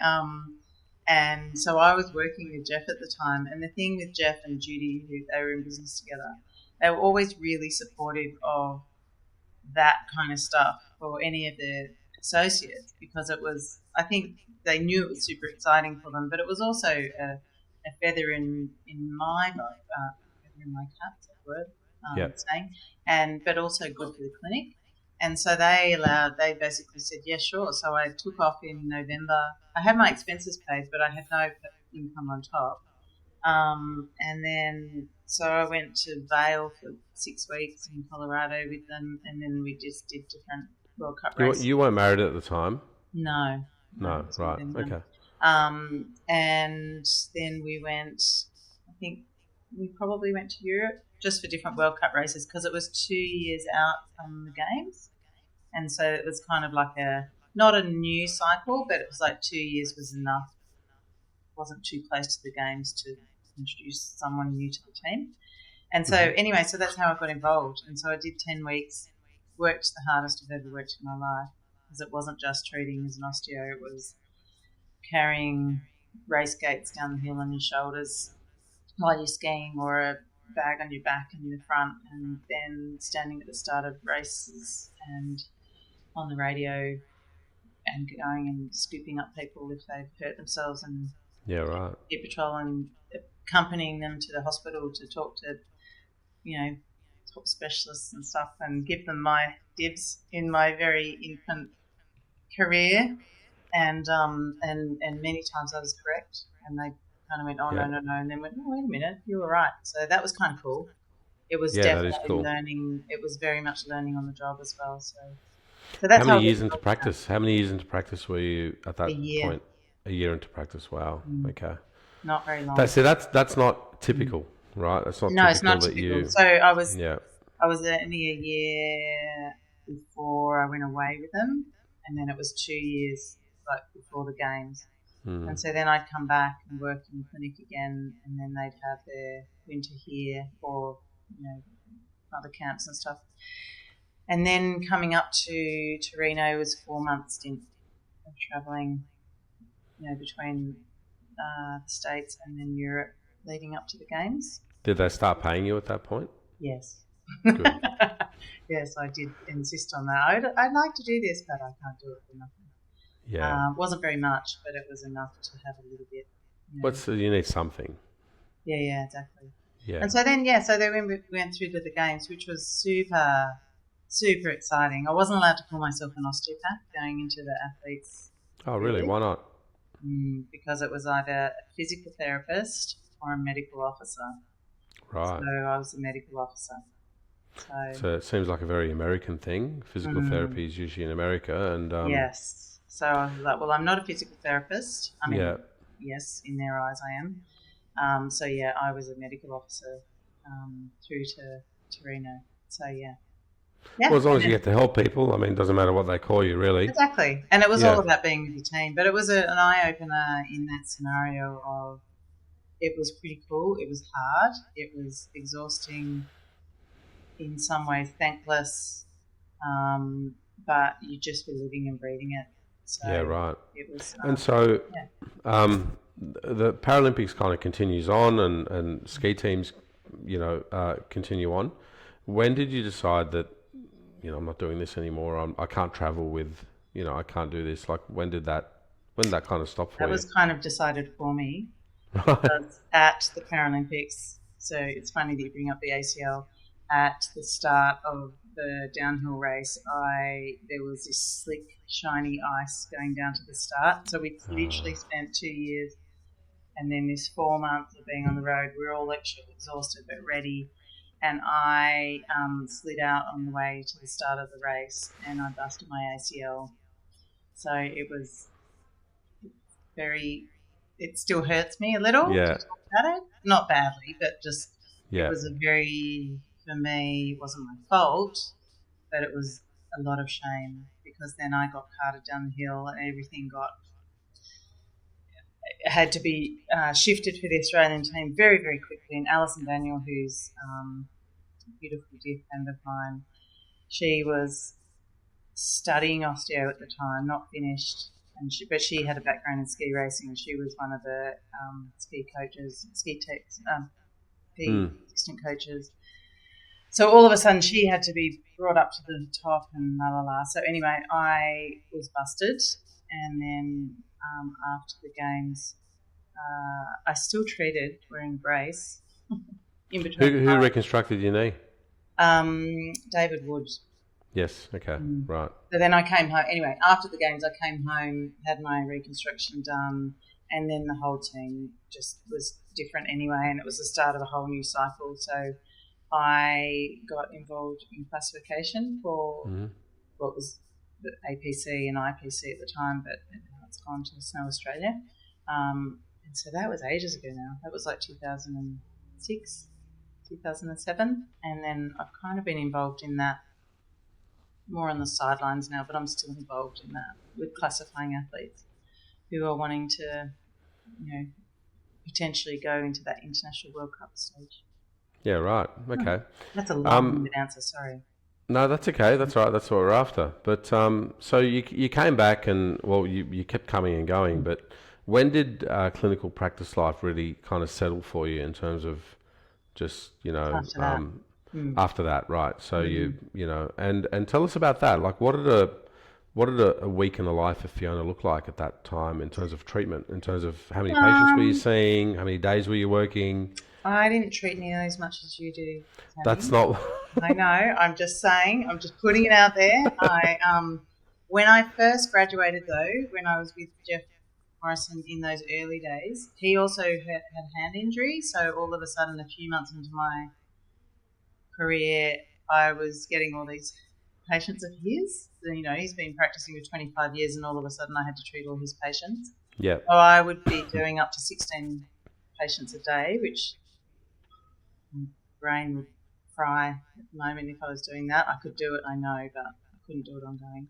and so I was working with Jeff at the time. And the thing with Jeff and Judy, who they were in business together, they were always really supportive of that kind of stuff for any of their associates, because I think they knew it was super exciting for them, but it was also a feather in my feather in my cap, is that word, saying, but also good for the clinic. And so they basically said, yeah, sure. So I took off in November. I had my expenses paid, but I had no income on top. And then so I went to Vail for 6 weeks in Colorado with them, and then we just did different World Cup races. You weren't married at the time? No, right, okay. And then we went, I think we probably went to Europe just for different World Cup races, because it was 2 years out from the games. And so it was kind of like not a new cycle, but it was 2 years was enough. It wasn't too close to the games to introduce someone new to the team. And so anyway, so that's how I got involved. And so I did 10 weeks, worked the hardest I've ever worked in my life, because it wasn't just treating as an osteo, it was carrying race gates down the hill on your shoulders while you're skiing, or a bag on your back and in the front, and then standing at the start of races and on the radio and going and scooping up people if they've hurt themselves, and Pit Patrol, and accompanying them to the hospital to talk to, top specialists and stuff, and give them my dibs in my very infant career. And many times I was correct, and they kind of went, "Oh, no," and then went, "Oh, wait a minute, you were right." So that was kind of cool. It was definitely learning. It was very much learning on the job as well. So that's how many years into practice? How many years into practice were you at that point? A year into practice. Wow. Okay. Not very long. That's not typical, right? That's not. No, it's not typical. So I was only a year before I went away with them, and then it was 2 years before the games. And so then I'd come back and work in the clinic again, and then they'd have their winter here, or other camps and stuff. And then coming up to Torino was 4 months stint of travelling, between the States and then Europe, leading up to the games. Did they start paying you at that point? Yes. Good. Yes, I did insist on that. I'd like to do this, but I can't do it for nothing. Yeah. It wasn't very much, but it was enough to have a little bit. You need something. Yeah, exactly. Yeah. And so then we went through to the games, which was super, super exciting. I wasn't allowed to call myself an osteopath going into the athletes, Oh, really? really, Why not? because it was either a physical therapist or a medical officer. Right. So I was a medical officer. So, So it seems like a very American thing. Physical mm, therapy is usually in America, and yes. So I was like, well, I'm not a physical therapist. I yeah. mean, yes, in their eyes, I am. So yeah, I was a medical officer through to Torino. So yeah, Well, yeah, as long and as you then, get to help people, I mean, it doesn't matter what they call you, really. exactly. And it was all Yeah. about being with your team. But it was an eye opener in that scenario of it was pretty cool. It was hard. It was exhausting in some ways, thankless, but you just were living and breathing it. So Yeah. Right. it was, And so yeah. the Paralympics kind of continues on, and ski teams, continue on. When did you decide that, I'm not doing this anymore? I can't travel with, I can't do this. Like, when did that kind of stop That for you? was kind of decided for me Right. because at the Paralympics, so it's funny that you bring up the ACL. At the start of the downhill race, there was this slick, shiny ice going down to the start. So we literally spent 2 years and then this 4 months of being on the road. We were all literally exhausted but ready. And I slid out on the way to the start of the race and I busted my ACL. So it was very, it still hurts me a little to Yeah. talk about it. Not badly, but just it Yeah. was a very, for me, it wasn't my fault, but it was a lot of shame because then I got carted down the hill and everything had to be shifted for the Australian team very, very quickly. And Alison Daniel, who's a beautiful dear friend of mine, she was studying osteo at the time, not finished, but she had a background in ski racing, and she was one of the ski coaches, ski techs, Mm. assistant coaches. So all of a sudden, she had to be brought up to the top, and la la la. So anyway, I was busted, and then after the games, I still treated wearing brace in between Who reconstructed your knee? David Wood. Yes. Okay. Right. So then I came home. Anyway, after the games, I came home, had my reconstruction done, and then the whole team just was different anyway, and it was the start of a whole new cycle. So I got involved in classification for what was the APC and IPC at the time, but now it's gone to Snow Australia. And so that was ages ago now. That was like 2006, 2007. And then I've kind of been involved in that more on the sidelines now, but I'm still involved in that with classifying athletes who are wanting to, potentially go into that International World Cup stage. Yeah. Right. Okay. That's a long-winded answer, sorry. No, that's okay. That's right. That's what we're after. But so you came back, and well, you kept coming and going. But when did clinical practice life really kind of settle for you in terms of just After that. after that, right? So and tell us about that. Like, what did a week in the life of Fiona look like at that time in terms of treatment? In terms of how many patients were you seeing? How many days were you working? I didn't treat nearly as much as you do, Tammy. That's not. I know. I'm just saying. I'm just putting it out there. When I first graduated, though, when I was with Jeff Morrison in those early days, he also had hand injury. So all of a sudden, a few months into my career, I was getting all these patients of his. He's been practicing for 25 years, and all of a sudden, I had to treat all his patients. Yeah. So I would be doing up to 16 patients a day, which my brain would fry at the moment if I was doing that. I could do it, I know, but I couldn't do it ongoing.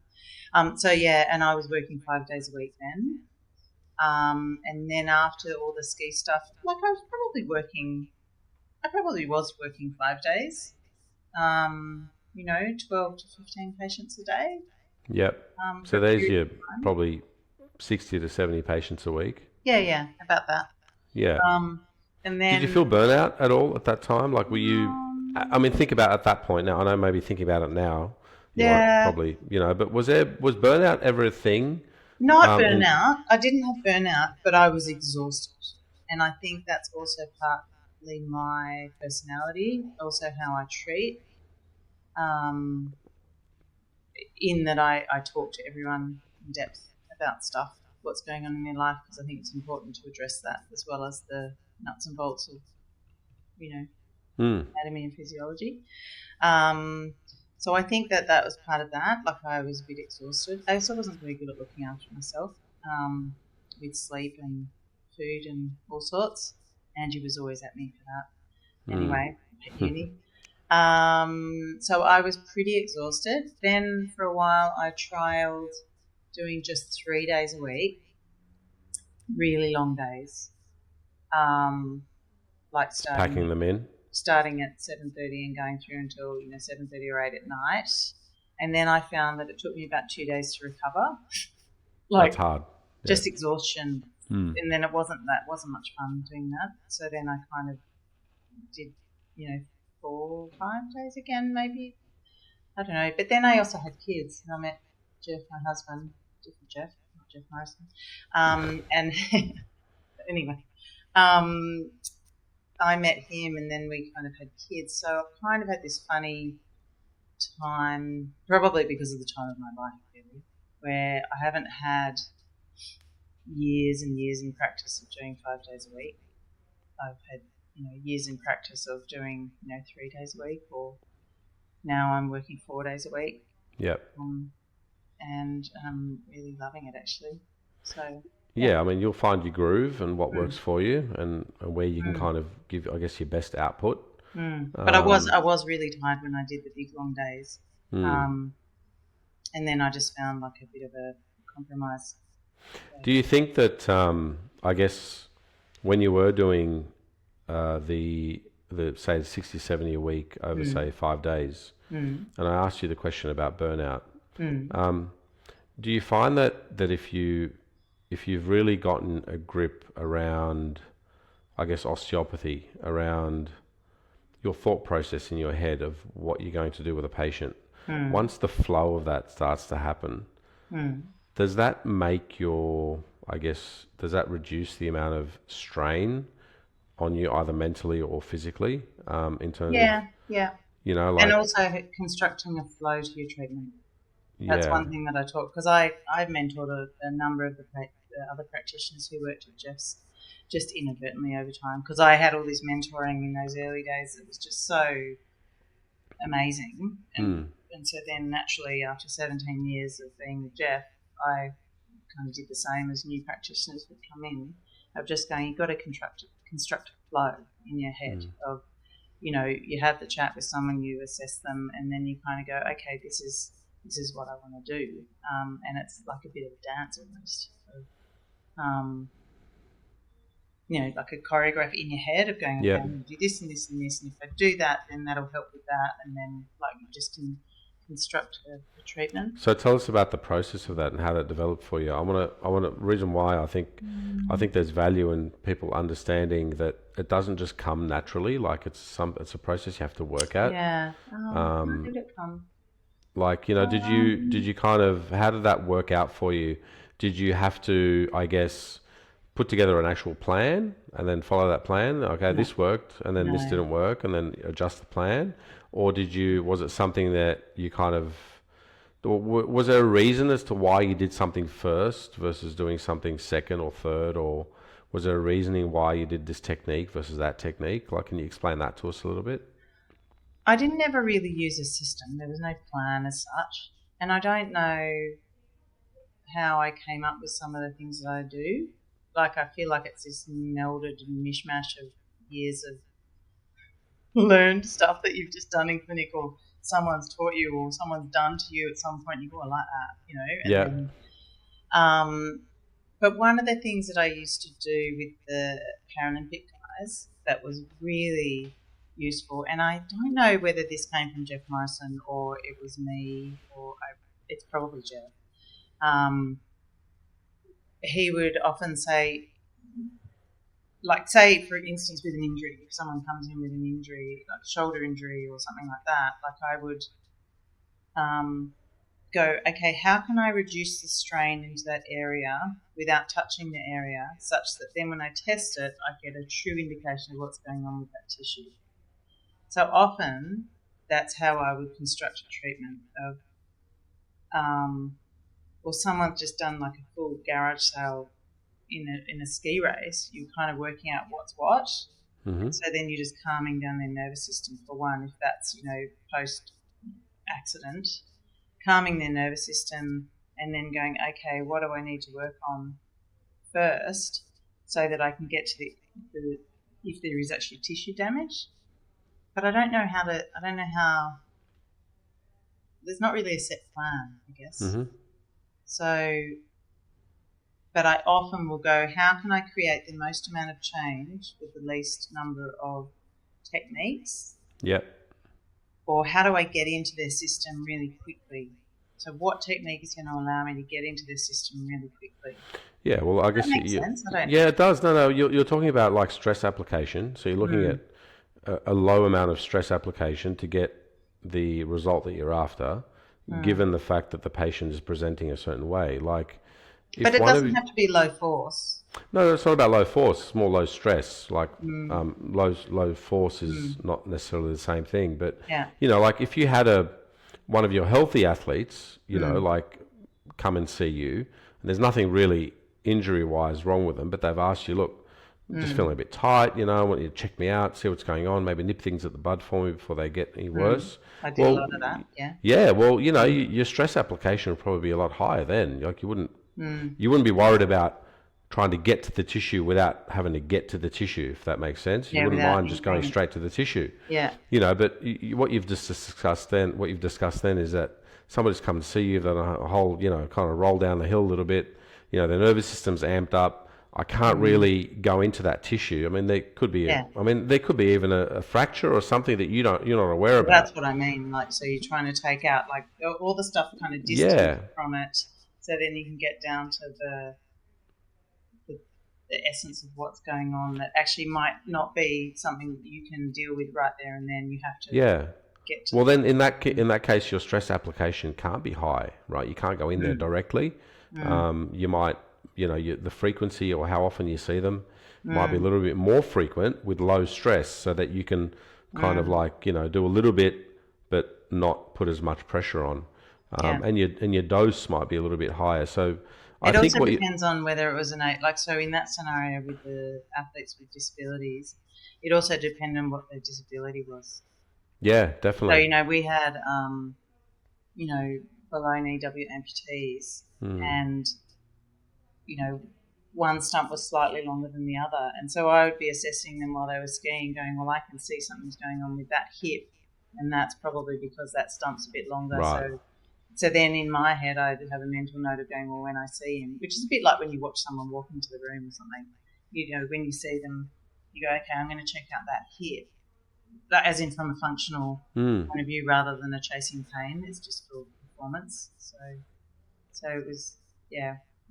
And I was working 5 days a week then. And then after all the ski stuff, like I probably was working 5 days, 12 to 15 patients a day. Yep. So there's your probably 60 to 70 patients a week. Yeah, about that. Yeah. And then Did you feel burnout at all at that time? Like, were you? I mean, think about at that point now. I know maybe thinking about it now, you might probably, but was burnout ever a thing? Not burnout. I didn't have burnout, but I was exhausted, and I think that's also part definitely my personality, also how I treat, in that I talk to everyone in depth about stuff, what's going on in their life, because I think it's important to address that as well as the nuts and bolts of, anatomy and physiology. So I think that was part of that. Like, I was a bit exhausted. I also wasn't very good at looking after myself, with sleep and food and all sorts. Angie was always at me for that. Anyway, at uni. So I was pretty exhausted. Then for a while I trialled doing just 3 days a week, really long days, like Packing them in. starting at 7:30 and going through until 7:30 or 8 at night. And then I found that it took me about 2 days to recover. That's hard. Just exhaustion. And then it wasn't much fun doing that. So then I kind of did 4 or 5 days again, maybe. I don't know. But then I also had kids, and I met Jeff, my husband, different Jeff, not Jeff Morrison. And anyway, I met him, and then we kind of had kids. So I kind of had this funny time, probably because of the time of my life, really, where I haven't had years and years in practice of doing 5 days a week. I've had years in practice of doing 3 days a week, or now I'm working 4 days a week. Yep. And I'm really loving it, actually. So yeah, I mean, you'll find your groove and what works for you, and where you can kind of give, I guess, your best output. But I was really tired when I did the big long days, and then I just found like a bit of a compromise. Do you think that I guess when you were doing the say 60, 70 a week over say 5 days, and I asked you the question about burnout, do you find that if you've really gotten a grip around, I guess, osteopathy, around your thought process in your head of what you're going to do with a patient, once the flow of that starts to happen, does that make does that reduce the amount of strain on you, either mentally or physically, in terms of, and also constructing a flow to your treatment. That's one thing that I taught, because I've mentored a number of the other practitioners who worked at Jeff's just inadvertently over time, because I had all this mentoring in those early days that was just so amazing. And so then naturally, after 17 years of being with Jeff, I kind of did the same as new practitioners would come in, of just going, you've got to construct a flow in your head of, you have the chat with someone, you assess them, and then you kind of go, okay, this is what I want to do, and it's like a bit of a dance almost, like a choreograph in your head of going, okay, I'm going to do this and this and this, and if I do that, then that'll help with that, and then like you just can construct a treatment. So tell us about the process of that and how that developed for you. I want to reason why I think there's value in people understanding that it doesn't just come naturally. Like it's a process you have to work at. Yeah. How did it come? Like, did you kind of, how did that work out for you? Did you have to, I guess, put together an actual plan and then follow that plan? Okay, this worked, and then this didn't work, and then adjust the plan? Or was it something that you kind of, was there a reason as to why you did something first versus doing something second or third? Or was there a reasoning why you did this technique versus that technique? Like, can you explain that to us a little bit? I didn't ever really use a system. There was no plan as such. And I don't know how I came up with some of the things that I do. Like, I feel like it's this melded mishmash of years of learned stuff that you've just done in clinic, or someone's taught you, or someone's done to you at some point. You go, I like that, And then, but one of the things that I used to do with the Paralympic guys that was really useful, and I don't know whether this came from Jeff Morrison or it was me, or it's probably Jeff. He would often say, like, say for instance with an injury, if someone comes in with an injury, like a shoulder injury or something like that, like I would go, okay, how can I reduce the strain into that area without touching the area, such that then when I test it, I get a true indication of what's going on with that tissue. So often that's how I would construct a treatment of, or someone's just done like a full garage sale in a ski race. You're kind of working out what's what. Mm-hmm. So then you're just calming down their nervous system for one, if that's, post accident, calming their nervous system, and then going, okay, what do I need to work on first so that I can get to the if there is actually tissue damage. But I don't know how, there's not really a set plan, I guess. Mm-hmm. So, but I often will go, how can I create the most amount of change with the least number of techniques? Yep. Or how do I get into their system really quickly? So what technique is going to allow me to get into their system really quickly? Yeah, well, I guess... That makes sense? I don't yeah, it does. No, you're talking about like stress application. So you're looking at a low amount of stress application to get the result that you're after, given the fact that the patient is presenting a certain way. Like, if but it doesn't have to be low force. No, it's not about low force. It's more low stress. Like low force is not necessarily the same thing. But like if you had one of your healthy athletes, like come and see you, and there's nothing really injury-wise wrong with them, but they've asked you, look, I'm just feeling a bit tight, I want you to check me out, see what's going on, maybe nip things at the bud for me before they get any worse. I do a lot of that, yeah. Yeah, well, your stress application would probably be a lot higher then. Like you wouldn't be worried about trying to get to the tissue without having to get to the tissue, if that makes sense. You wouldn't mind just going straight to the tissue. Yeah. But what you've just discussed then, is that somebody's come to see you, that a whole, kind of roll down the hill a little bit, their nervous system's amped up. I can't really go into that tissue. I mean, there could be, there could be even a fracture or something that you're not aware about. That's what I mean. Like, so you're trying to take out like all the stuff kind of distant from it, so then you can get down to the essence of what's going on that actually might not be something that you can deal with right there and then. You have to get to. Well, then in that case, your stress application can't be high, right? You can't go in there directly. You might. The frequency or how often you see them might be a little bit more frequent with low stress, so that you can kind of like, do a little bit, but not put as much pressure on. And your dose might be a little bit higher. So it also depends on whether it was so in that scenario with the athletes with disabilities, it also depended on what their disability was. Yeah, definitely. So, we had, below knee W amputees and, one stump was slightly longer than the other. And so I would be assessing them while they were skiing, going, well, I can see something's going on with that hip, and that's probably because that stump's a bit longer. Right. So then in my head, I'd have a mental note of going, well, when I see him, which is a bit like when you watch someone walk into the room or something, when you see them, you go, okay, I'm going to check out that hip. That, as in from a functional point of view rather than a chasing pain. It's just for performance. So it was,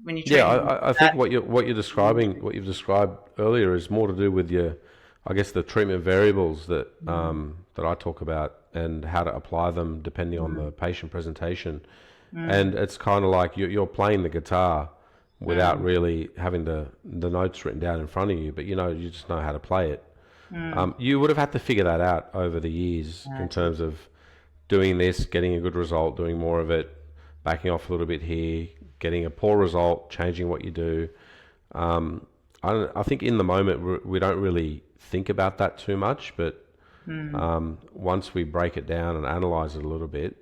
when you I think what you're describing, what you've described earlier, is more to do with the treatment variables that that I talk about and how to apply them depending on the patient presentation. And it's kind of like you're playing the guitar without really having the notes written down in front of you, but you just know how to play it. You would have had to figure that out over the years in terms of doing this, getting a good result, doing more of it, backing off a little bit here, getting a poor result, changing what you do. I think in the moment we don't really think about that too much, but once we break it down and analyze it a little bit,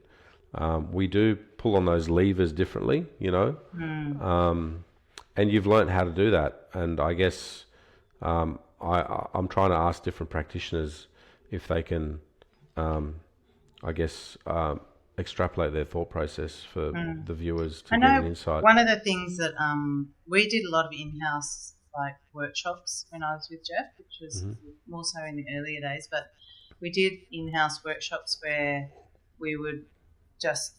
we do pull on those levers differently, and you've learned how to do that. And I guess I'm trying to ask different practitioners if they can, extrapolate their thought process for the viewers to get an insight. One of the things that we did a lot of in-house workshops when I was with Jeff, which was more so in the earlier days, but we did in-house workshops where we would just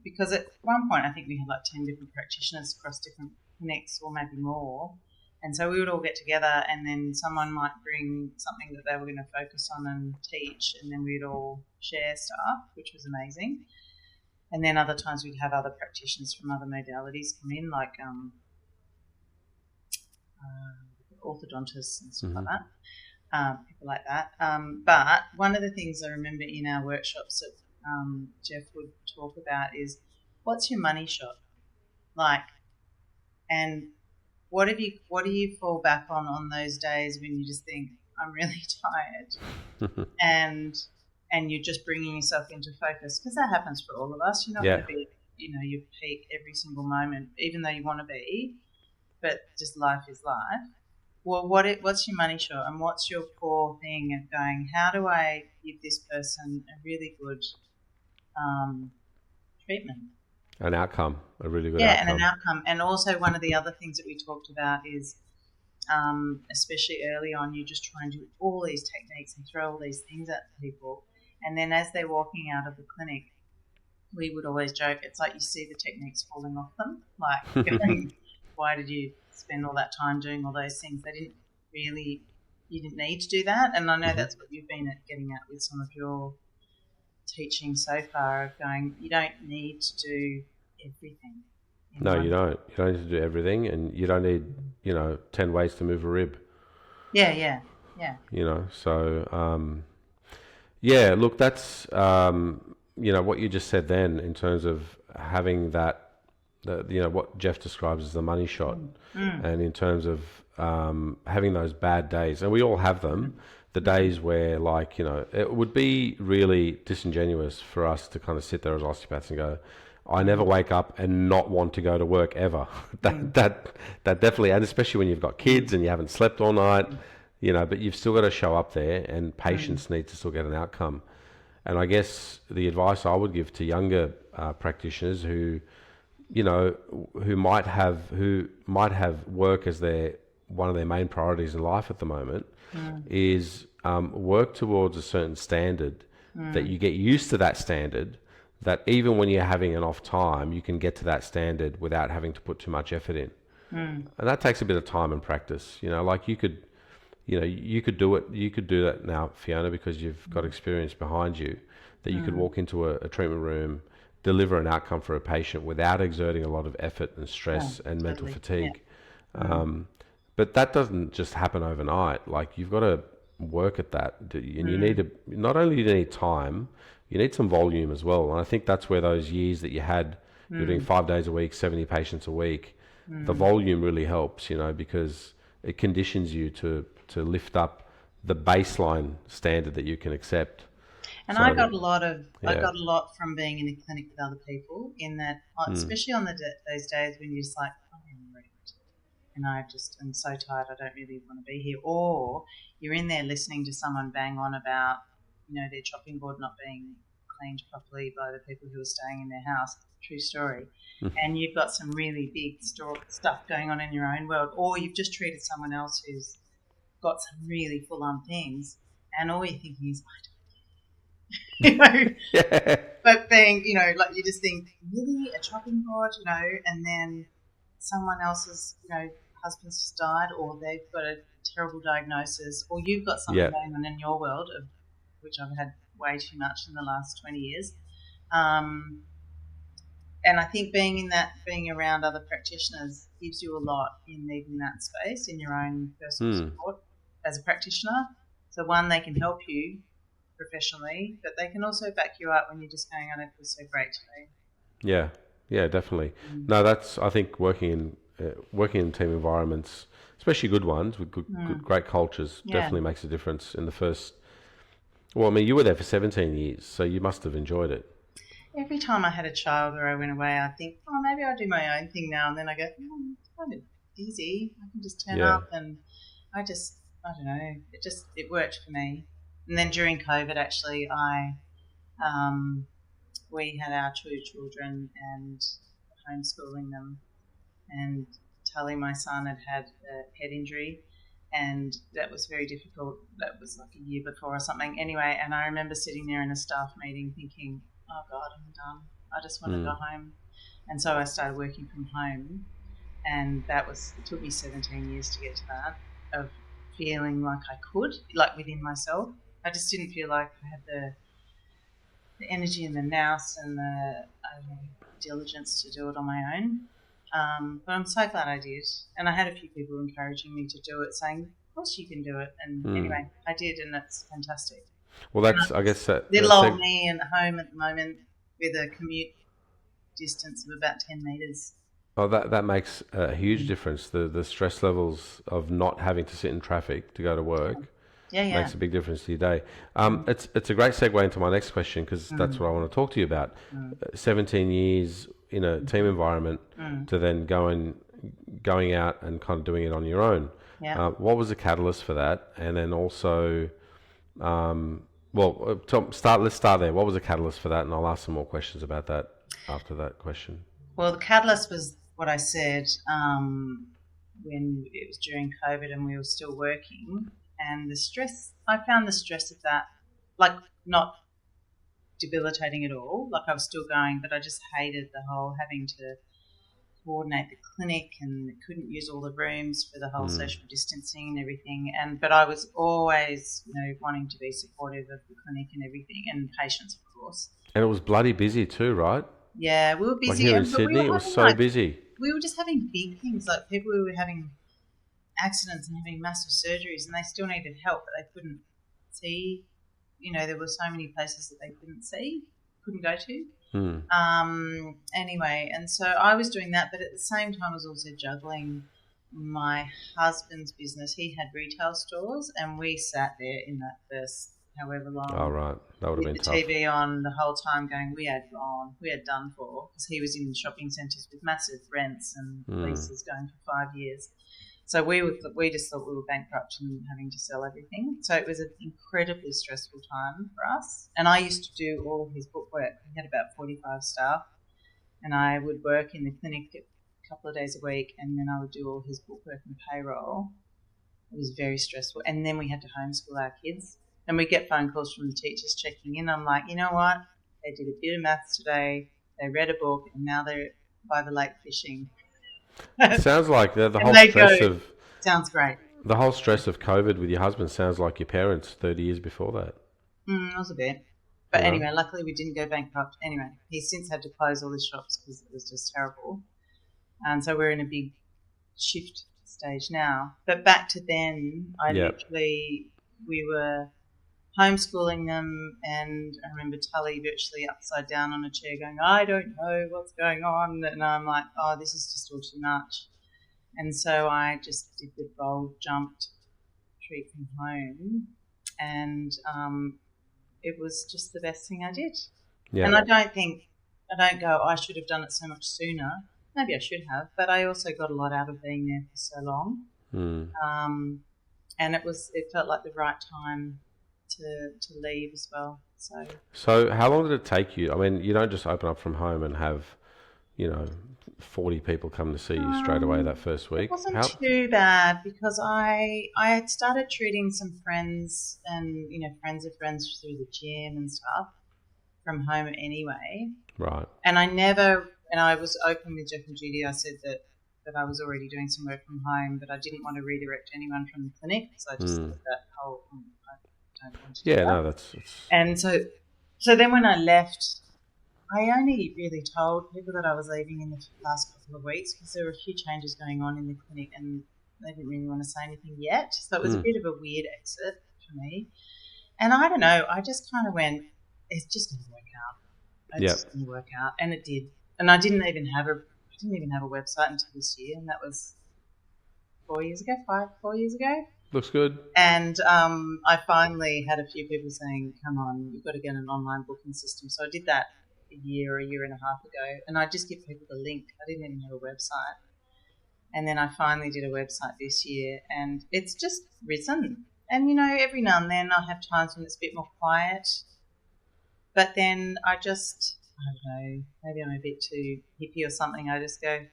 because at one point I think we had 10 different practitioners across different clinics or maybe more. And so we would all get together, and then someone might bring something that they were going to focus on and teach, and then we'd all share stuff, which was amazing. And then other times we'd have other practitioners from other modalities come in, like orthodontists and stuff like that, people like that. But one of the things I remember in our workshops that Jeff would talk about is, what's your money shot? Like, and what do you fall back on those days when you just think, I'm really tired, and you're just bringing yourself into focus, because that happens for all of us. You're not going to be, your peak every single moment, even though you want to be, but just life is life. Well, what's your money shot, and what's your core thing of going, how do I give this person a really good treatment? An outcome, a really good outcome. Yeah, and an outcome. And also one of the other things that we talked about is, especially early on, you just try and do all these techniques and throw all these things at people. And then as they're walking out of the clinic, we would always joke, it's like you see the techniques falling off them. Like, going, why did you spend all that time doing all those things? You didn't need to do that. And I know that's what you've been getting at with some of your teaching so far, of going, you don't need to do everything. No, you don't. You don't need to do everything, and you don't need, 10 ways to move a rib. Yeah. So, look, that's, what you just said then in terms of having that, what Jeff describes as the money shot, and in terms of having those bad days, and we all have them, the days where, like, it would be really disingenuous for us to kind of sit there as osteopaths and go, I never wake up and not want to go to work ever. That definitely, and especially when you've got kids and you haven't slept all night, but you've still got to show up there, and patients need to still get an outcome. And I guess the advice I would give to younger practitioners who might have work as one of their main priorities in life at the moment, is work towards a certain standard, that you get used to that standard, that even when you're having an off time, you can get to that standard without having to put too much effort in. And that takes a bit of time and practice. Like you could do it. You could do that now, Fiona, because you've got experience behind you, that you could walk into a treatment room, deliver an outcome for a patient without exerting a lot of effort and stress and mental fatigue. Yeah. But that doesn't just happen overnight. Like, you've got to work at that, and you need to, not only do you need time, you need some volume as well. And I think that's where those years that you had, you're doing 5 days a week, 70 patients a week, the volume really helps, because it conditions you to lift up the baseline standard that you can accept. And I got a lot from being in a clinic with other people, in that, especially on those days when you're just like, oh, I'm wrecked, and I just am so tired, I don't really want to be here. Or you're in there listening to someone bang on about, their chopping board not being cleaned properly by the people who are staying in their house. True story. And you've got some really big stuff going on in your own world, or you've just treated someone else who's got some really full-on things, and all you're thinking is, but being, like, you just think, really, a chopping board, and then someone else's, husband's just died, or they've got a terrible diagnosis, or you've got something going on in your world, of which I've had way too much in the last 20 years. And I think being around other practitioners gives you a lot in needing that space in your own personal support as a practitioner. So one, they can help you professionally, but they can also back you up when you're just going, I don't feel so great today. Yeah, definitely. No, that's, I think, working in team environments, especially good ones with great cultures, definitely makes a difference in the first. Well, I mean, you were there for 17 years, so you must have enjoyed it. Every time I had a child or I went away, I think, oh, maybe I'll do my own thing now. And then I go, it's kind of easy. I can just turn up, and I don't know, it worked for me. And then during COVID, actually, we had our 2 children and homeschooling them, and Tully, my son, had a head injury, and that was very difficult. That was like a year before or something. Anyway, and I remember sitting there in a staff meeting thinking, oh God, I'm done. I just want to go home. And so I started working from home, and it took me 17 years to get to that, of feeling like I could, like within myself. I just didn't feel like I had the energy and the nous, and I diligence to do it on my own. But I'm so glad I did. And I had a few people encouraging me to do it, saying, of course you can do it. And anyway, I did, and it's fantastic. Well, I guess little old me at home at the moment with a commute distance of about 10 metres. Oh, that makes a huge difference. The stress levels of not having to sit in traffic to go to work makes a big difference to your day. It's a great segue into my next question, because that's what I want to talk to you about. 17 years in a team environment to then going out and kind of doing it on your own. Yeah. What was the catalyst for that? And then also, let's start there. What was the catalyst for that? And I'll ask some more questions about that after that question. Well, the catalyst was what I said when it was during COVID and we were still working, and the stress, I found the stress of that, like, not debilitating at all. Like, I was still going, but I just hated the whole having to coordinate the clinic and couldn't use all the rooms for the whole social distancing and everything. But I was always, wanting to be supportive of the clinic and everything, and patients, of course. And it was bloody busy too, right? Yeah, we were busy. Like here in Sydney, it was so busy. We were just having big things, like people who were having accidents and having massive surgeries, and they still needed help, but they couldn't see. There were so many places that they couldn't go to. Anyway, and so I was doing that, but at the same time I was also juggling my husband's business. He had retail stores, and we sat there in that first however long. Oh, right. That would have been tough. The TV on the whole time going, we had done for, because he was in shopping centres with massive rents and leases going for 5 years. So we just thought we were bankrupt and having to sell everything. So it was an incredibly stressful time for us. And I used to do all of his bookwork. We had about 45 staff, and I would work in the clinic a couple of days a week, and then I would do all his bookwork and payroll. It was very stressful. And then we had to homeschool our kids. And we get phone calls from the teachers checking in. I'm like, you know what? They did a bit of maths today. They read a book, and now they're by the lake fishing. It sounds like the whole stress of... Sounds great. The whole stress of COVID with your husband sounds like your parents 30 years before that. It was a bit. But anyway, luckily we didn't go bankrupt. Anyway, he's since had to close all the shops because it was just terrible. And so we're in a big shift stage now. But back to then, we were homeschooling them, and I remember Tully virtually upside down on a chair going, I don't know what's going on. And I'm like, oh, this is just all too much. And so I just did the bold jump to treat from home, and it was just the best thing I did. Yeah. And I don't go, I should have done it so much sooner. Maybe I should have, but I also got a lot out of being there for so long. And it felt like the right time to leave as well. So how long did it take you? I mean, you don't just open up from home and have, 40 people come to see you straight away that first week. It wasn't too bad, because I had started treating some friends and, friends of friends through the gym and stuff from home anyway. Right. And I was open with Jeff and Judy. I said that I was already doing some work from home, but I didn't want to redirect anyone from the clinic, so I just thought that whole... I don't want to do that. No, that's... And so then when I left, I only really told people that I was leaving in the last couple of weeks, because there were a few changes going on in the clinic and they didn't really want to say anything yet. So it was a bit of a weird exit for me. And I don't know, I just kind of went, it's just going to work out. It's just going to work out. And it did. And I didn't even have a website until this year, and that was 4 years ago. Looks good. And I finally had a few people saying, come on, you've got to get an online booking system. So I did that a year and a half ago, and I just give people the link. I didn't even have a website. And then I finally did a website this year, and it's just risen. And, every now and then I have times when it's a bit more quiet. But then I don't know, maybe I'm a bit too hippie or something. I just go,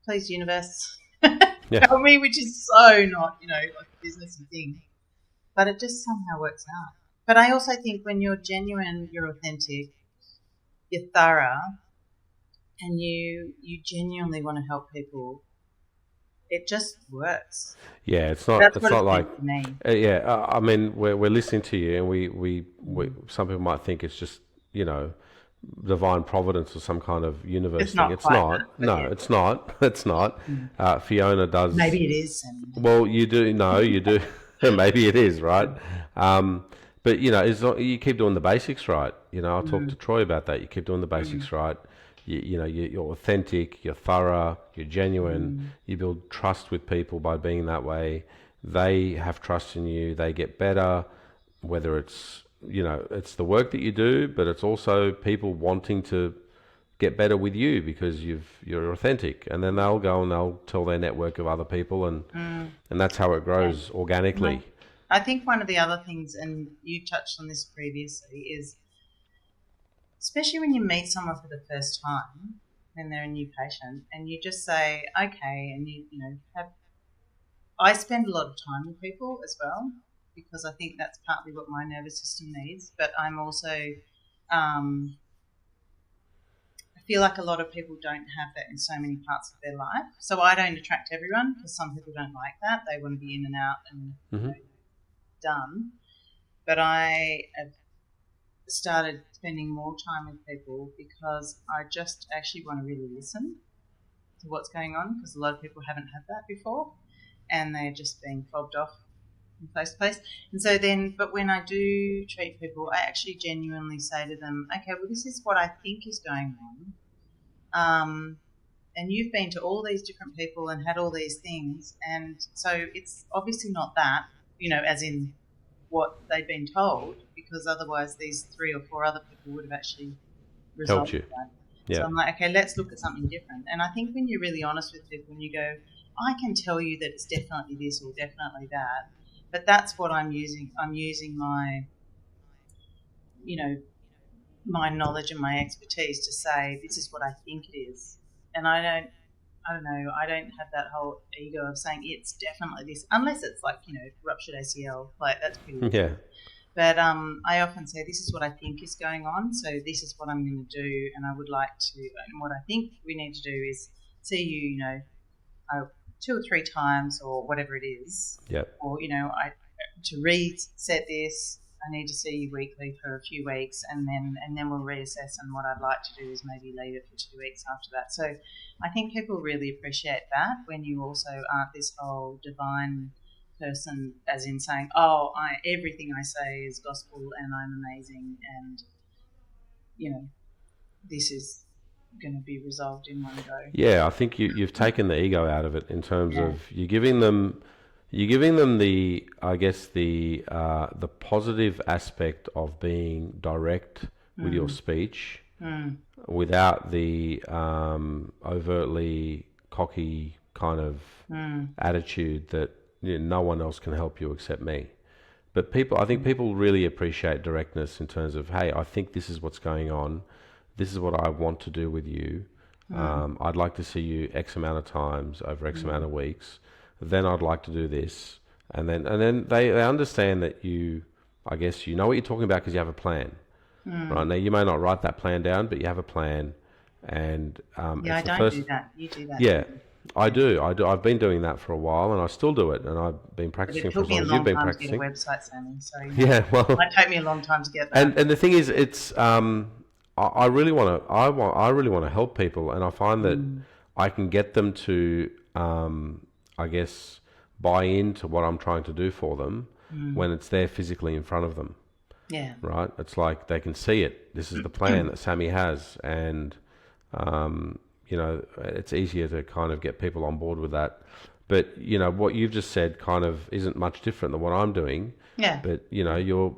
please, universe, tell me, which is so not, like a business thing. But it just somehow works out. But I also think when you're genuine, you're authentic, you're thorough, and you genuinely want to help people, it just works. Yeah, it's not. It's not like. I mean, we're listening to you, and we some people might think it's just divine providence or some kind of universe It's thing. not It's quite not. that, but No, yeah. it's not. It's not. Fiona does. Maybe it is. Well, you do. No, you do. Maybe it is, right? Um, but you keep doing the basics right. I'll talk to Troy about that. You keep doing the basics right. You're authentic. You're thorough. You're genuine. You build trust with people by being that way. They have trust in you. They get better. Whether it's the work that you do, but it's also people wanting to get better with you because you're authentic, and then they'll go and they'll tell their network of other people, and that's how it grows organically. I think one of the other things, and you touched on this previously, is especially when you meet someone for the first time, when they're a new patient, and you just say, okay, and I spend a lot of time with people as well, because I think that's partly what my nervous system needs, but I'm also, I feel like a lot of people don't have that in so many parts of their life. So I don't attract everyone, because some people don't like that. They want to be in and out and done. But I have started spending more time with people because I just actually want to really listen to what's going on, because a lot of people haven't had that before and they're just being fobbed off from place to place. And so then, but when I do treat people, I actually genuinely say to them, okay, well, this is what I think is going on. And you've been to all these different people and had all these things. And so it's obviously not that, as in what they've been told, because otherwise these 3 or 4 other people would have actually Helped resolved you. that. Yeah. So I'm like, okay, let's look at something different. And I think when you're really honest with people and you go, I can tell you that it's definitely this or definitely that, but that's what I'm using. I'm using my, my knowledge and my expertise to say this is what I think it is. And I don't know, I don't have that whole ego of saying it's definitely this, unless it's like, ruptured ACL, like that's pretty easy. Yeah. But I often say this is what I think is going on, so this is what I'm going to do, and I would like to, and what I think we need to do is see you, 2 or 3 times or whatever it is. Yep. Or, to reset this, I need to see you weekly for a few weeks, and then we'll reassess. And what I'd like to do is maybe leave it for 2 weeks after that. So I think people really appreciate that when you also aren't this whole divine person, as in saying, oh, everything I say is gospel and I'm amazing, and this is going to be resolved in one go. Yeah, I think you've taken the ego out of it in terms of you're giving them the, I guess, the positive aspect of being direct with your speech without the overtly cocky kind of attitude that no one else can help you except me. But I think people really appreciate directness in terms of, hey, I think this is what's going on. This is what I want to do with you. I'd like to see you X amount of times over X amount of weeks. Then I'd like to do this. And then they understand that I guess you know what you're talking about because you have a plan. Right? Now, you may not write that plan down, but you have a plan. And I don't do that. You do that. Yeah, I do. I've been doing that for a while, and I still do it. And I've been practicing for as long as you've been practicing. It took me a long time to get a website, Sammy. So yeah, well, it might take me a long time to get that. And the thing is, it's I really want to help people, and I find that I can get them to I guess buy into what I'm trying to do for them when it's there physically in front of them. Yeah. Right. It's like they can see it. This is the plan that Sammy has, and it's easier to kind of get people on board with that. But what you've just said kind of isn't much different than what I'm doing. Yeah. But you're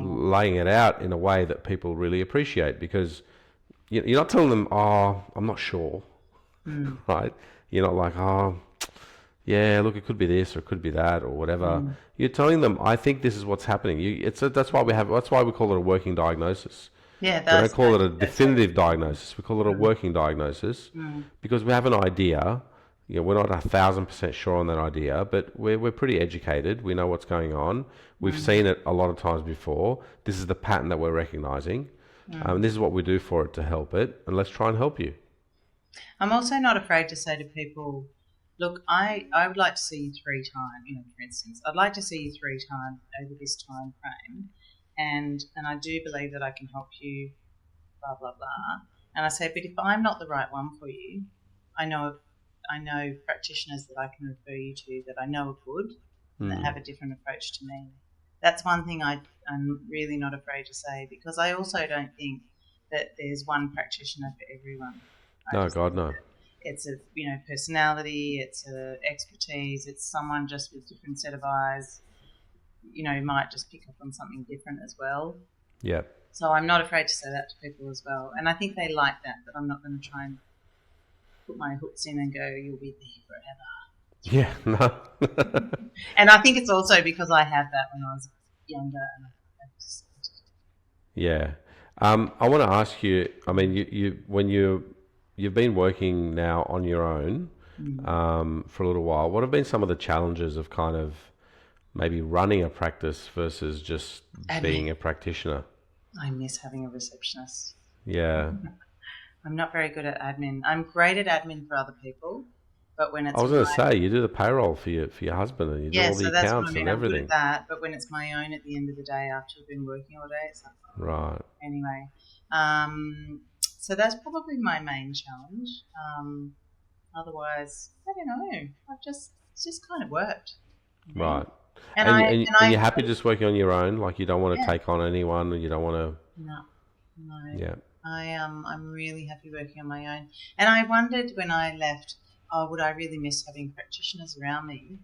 laying it out in a way that people really appreciate, because you're not telling them, oh, I'm not sure, right? You're not like, oh, yeah, look, it could be this or it could be that or whatever. You're telling them, I think this is what's happening. That's why we call it a working diagnosis. Yeah, we don't call it a definitive diagnosis. We call it a working diagnosis because we have an idea. We're not 1,000% sure on that idea, but we're pretty educated. We know what's going on. We've seen it a lot of times before. This is the pattern that we're recognizing. And this is what we do for it to help it. And let's try and help you. I'm also not afraid to say to people, look, I would like to see you 3 times, for instance. I'd like to see you 3 times over this time frame. And I do believe that I can help you blah, blah, blah. And I say, but if I'm not the right one for you, I know practitioners that I can refer you to that I know are good and that have a different approach to me. That's one thing I'm really not afraid to say, because I also don't think that there's one practitioner for everyone. No, God, no. It's a personality, it's a expertise, it's someone just with different set of eyes, might just pick up on something different as well. Yeah. So I'm not afraid to say that to people as well, and I think they like that I'm not going to try and put my hooks in and go, you'll be there forever. Yeah, no. And I think it's also because I had that when I was younger. And Yeah. I want to ask you, I mean, you've been working now on your own for a little while. What have been some of the challenges of kind of maybe running a practice versus just being a practitioner? I miss having a receptionist. Yeah. I'm not very good at admin. I'm great at admin for other people, but when it's I was going to say, you do the payroll for your husband and you do all the accounts and everything. I'm good at that, but when it's my own at the end of the day after I've been working all day, it's like, right. Anyway, so that's probably my main challenge. Otherwise, I don't know. It's just kind of worked. Right. And you're happy just working on your own? Like you don't want to take on anyone, and you don't want to. No. Yeah. I'm really happy working on my own. And I wondered when I left, would I really miss having practitioners around me?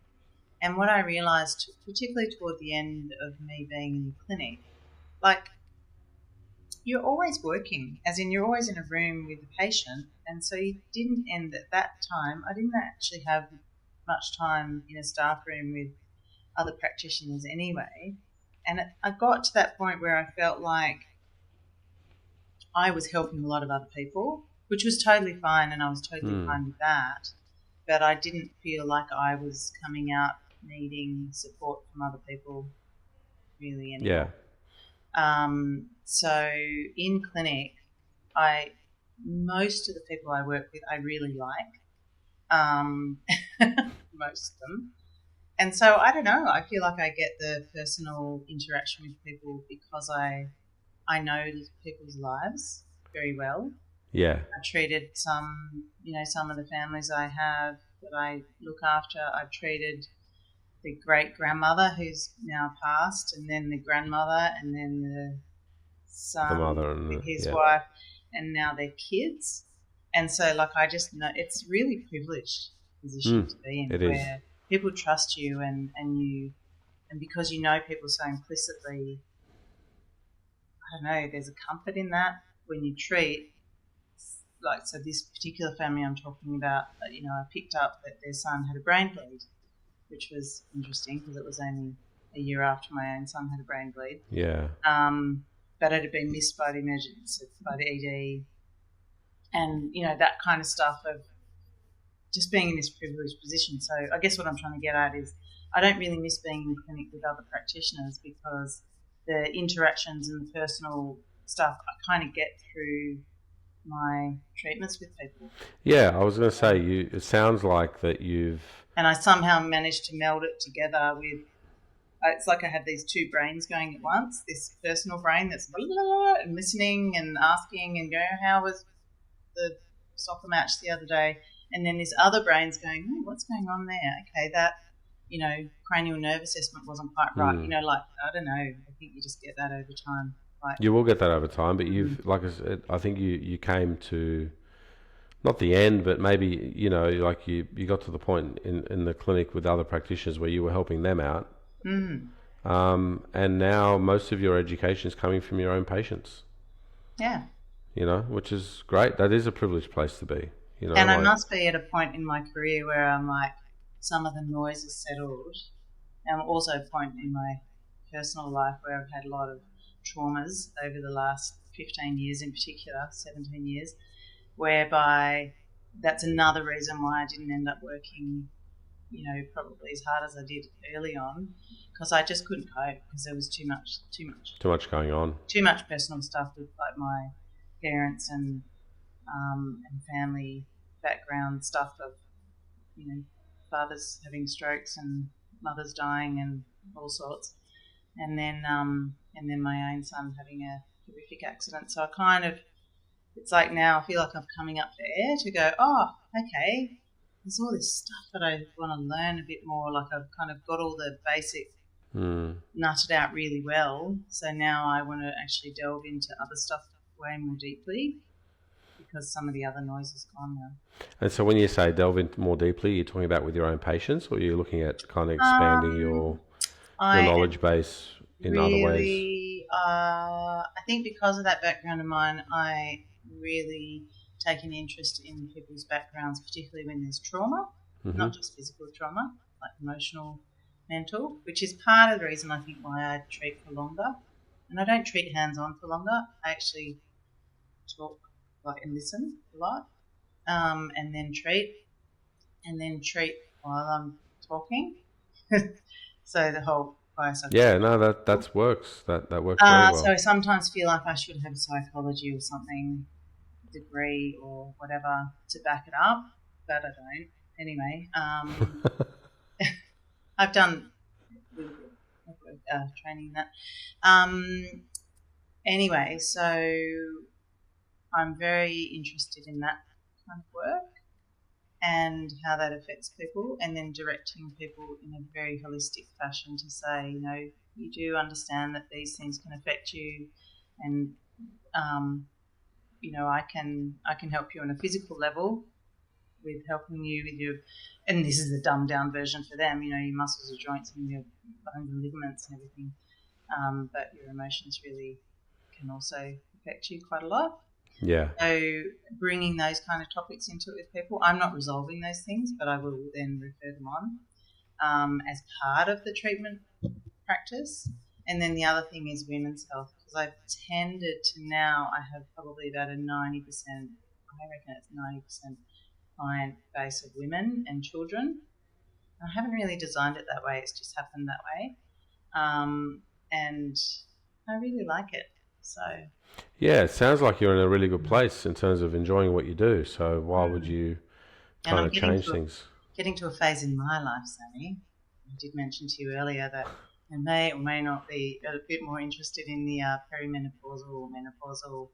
And what I realised, particularly toward the end of me being in the clinic, like you're always working, as in you're always in a room with the patient, and so you didn't end at that time. I didn't actually have much time in a staff room with other practitioners anyway. And I got to that point where I felt like I was helping a lot of other people, which was totally fine, and I was totally fine with that. But I didn't feel like I was coming out needing support from other people really anymore. Yeah. So in clinic, most of the people I work with, I really like, most of them. And so I don't know, I feel like I get the personal interaction with people because I know people's lives very well. Yeah. I've treated some of the families I have that I look after. I've treated the great-grandmother who's now passed, and then the grandmother, and then the son, the mother and with his wife, and now their kids. And so, I just know it's really a privileged position to be in, where people trust you, and because you know people so implicitly, I don't know, there's a comfort in that when you treat. So this particular family I'm talking about, I picked up that their son had a brain bleed, which was interesting because it was only a year after my own son had a brain bleed. Yeah. But it had been missed by the emergency, by the ED, and that kind of stuff of just being in this privileged position. So I guess what I'm trying to get at is I don't really miss being in clinic with other practitioners because the interactions and the personal stuff I kind of get through my treatments with people. Yeah, I was going to say, it sounds like that you've... And I somehow managed to meld it together with... It's like I have these two brains going at once, this personal brain that's blah, blah, blah, and listening and asking and going, how was the soccer match the other day? And then this other brain's going, oh, what's going on there? Okay, that, cranial nerve assessment wasn't quite right. I don't know. I think you just get that over time. You will get that over time, but you've, like I said, I think you came to, not the end, but maybe, you got to the point in the clinic with other practitioners where you were helping them out. And now most of your education is coming from your own patients. Yeah. Which is great. That is a privileged place to be. And I must be at a point in my career where I'm like, some of the noise is settled. And also a point in my personal life where I've had a lot of traumas over the last 15 years in particular, 17 years, whereby that's another reason why I didn't end up working, probably as hard as I did early on, because I just couldn't cope because there was too much going on. Too much personal stuff with my parents and family background stuff of, fathers having strokes and mothers dying and all sorts. And then my own son having a horrific accident. So I kind of it's like now I feel like I'm coming up for air to go, oh, okay, there's all this stuff that I want to learn a bit more. Like I've kind of got all the basic nutted out really well. So now I want to actually delve into other stuff way more deeply because some of the other noise is gone now. And so when you say delve into more deeply, you're talking about with your own patients, or you're looking at kind of expanding your knowledge base in other ways? I think because of that background of mine, I really take an interest in people's backgrounds, particularly when there's trauma, not just physical trauma, like emotional, mental, which is part of the reason I think why I treat for longer. And I don't treat hands-on for longer. I actually talk and listen a lot, and then treat while I'm talking. So the whole process. Yeah, no, that works. That works very well. So I sometimes feel like I should have psychology or something, degree or whatever to back it up, but I don't. Anyway, I've done training in that. Anyway, so I'm very interested in that kind of work and how that affects people, and then directing people in a very holistic fashion to say, you do understand that these things can affect you, and I can help you on a physical level with helping you with your, and this is the dumbed down version for them, your muscles, your joints, and your bones and ligaments and everything, but your emotions really can also affect you quite a lot. Yeah. So bringing those kind of topics into it with people, I'm not resolving those things, but I will then refer them on as part of the treatment practice. And then the other thing is women's health, because I've tended to now, I have probably about a 90%, I reckon it's 90% client base of women and children. I haven't really designed it that way, it's just happened that way. And I really like it. So yeah, it sounds like you're in a really good place in terms of enjoying what you do. So why would you kind of change things? Getting to a phase in my life, Sammy, I did mention to you earlier that I may or may not be a bit more interested in the perimenopausal or menopausal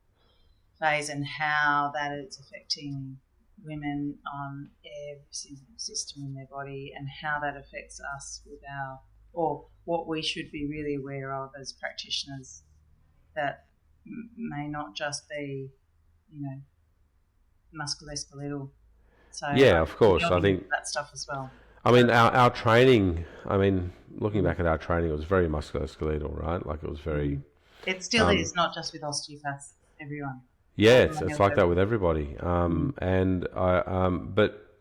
phase and how that is affecting women on every single system in their body, and how that affects us with or what we should be really aware of as practitioners, that may not just be, musculoskeletal. So yeah, of course. I think that stuff as well. I mean, our training. I mean, looking back at our training, it was very musculoskeletal, right? Like it was very. It still is, not just with osteopaths. Everyone. Yeah, it's like that with everybody. And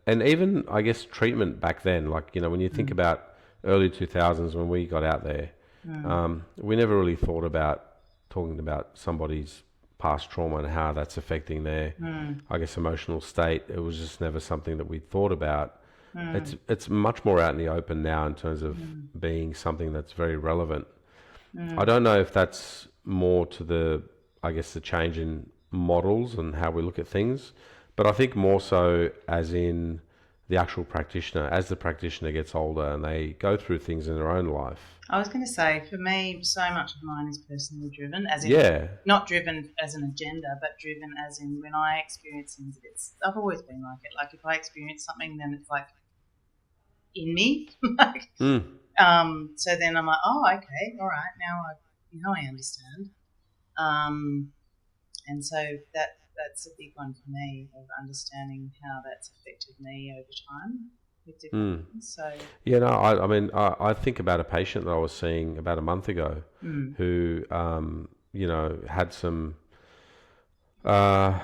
even I guess treatment back then, like when you think about early 2000s when we got out there, we never really thought about talking about somebody's past trauma and how that's affecting their, I guess, emotional state. It was just never something that we thought about. It's much more out in the open now in terms of being something that's very relevant. I don't know if that's more to the change in models and how we look at things, but I think more so as in the actual practitioner, as the practitioner gets older and they go through things in their own life. I was going to say, for me, so much of mine is personally driven, as in not driven as an agenda, but driven as in when I experience things. I've always been like it. Like if I experience something, then it's like in me. So then I'm like, oh, okay, all right, now I understand. And so that's a big one for me, of understanding how that's affected me over time with different things. So yeah, no, I mean, I think about a patient that I was seeing about a month ago who, had some, a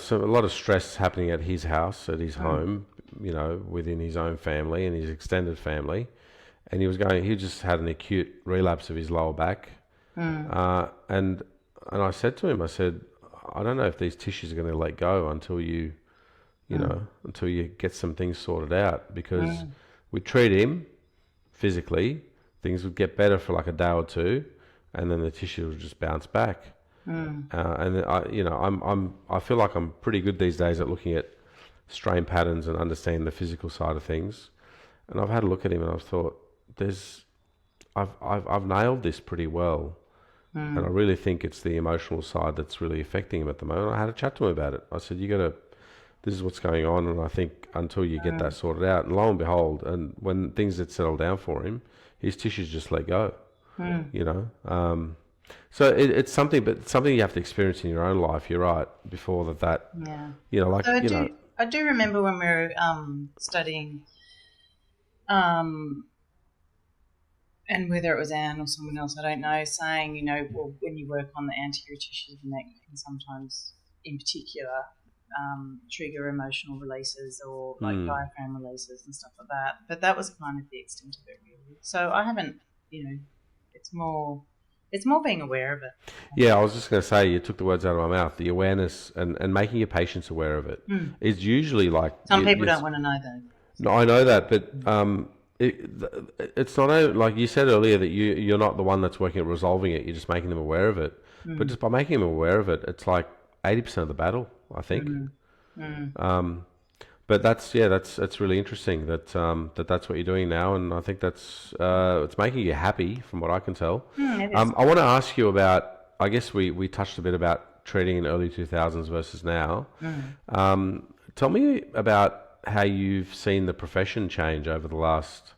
lot of stress happening at his house, at his home, within his own family and his extended family. And he just had an acute relapse of his lower back. And I said to him, I said, I don't know if these tissues are going to let go until you get some things sorted out, because we treat him physically, things would get better for like a day or two, and then the tissue will just bounce back. And I feel like I'm pretty good these days at looking at strain patterns and understanding the physical side of things. And I've had a look at him and I've thought, I've nailed this pretty well. And I really think it's the emotional side that's really affecting him at the moment. I had a chat to him about it. I said, this is what's going on, and I think until you get that sorted out, and lo and behold, and when things had settled down for him, his tissues just let go, you know. So it's something, but it's something you have to experience in your own life. You're right. Before that, you know, like, So you I do remember when we were studying, and whether it was Anne or someone else, I don't know, saying, you know, well, when you work on the anterior tissues of the neck, you can sometimes, in particular, trigger emotional releases or like diaphragm releases and stuff like that. But that was kind of the extent of it, really. So I haven't, you know, it's more being aware of it. Yeah, I was just going to say, you took the words out of my mouth. The awareness and making your patients aware of it is usually like... Some people don't want to know, though. No, I know that, but it's not like you said earlier that you're not the one that's working at resolving it. You're just making them aware of it. But just by making them aware of it, it's like 80% of the battle, I think. But that's really interesting that's what you're doing now, and I think that's it's making you happy from what I can tell. It is. I want to ask you about, I guess we touched a bit about treating in early 2000s versus now. Tell me about how you've seen the profession change over the last,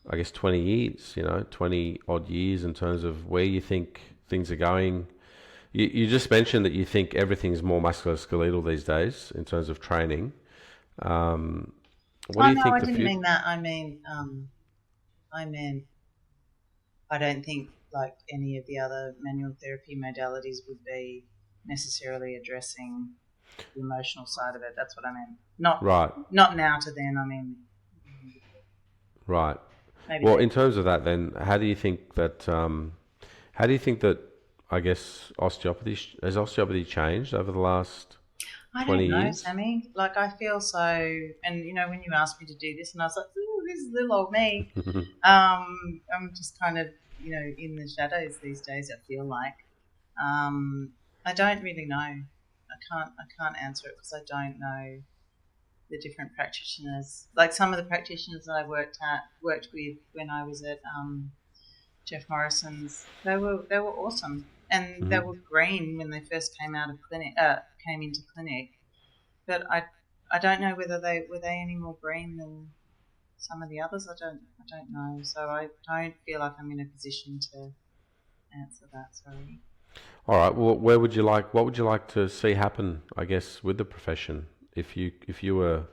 I guess, 20 years, you know, 20 odd years, in terms of where you think things are going. You just mentioned that you think everything's more musculoskeletal these days in terms of training. What do you think? I didn't mean that. I mean, I don't think like any of the other manual therapy modalities would be necessarily addressing the emotional side of it. That's what I mean. Not now to then. I mean, right. Maybe well, in terms of that, then, how do you think that? I guess has osteopathy changed over the last 20 years? I don't know, Sammy. Like, I feel so, and you know, when you asked me to do this, and I was like, "Ooh, this is little old me." I'm just kind of, you know, in the shadows these days. I feel like I don't really know. I can't answer it because I don't know the different practitioners. Like some of the practitioners that I worked with when I was at Jeff Morrison's, they were awesome, and they were green when they first came into clinic. But I don't know whether they were any more green than some of the others. I don't know. So I don't feel like I'm in a position to answer that. Sorry. All right. Well, what would you like to see happen, I guess, with the profession if you were...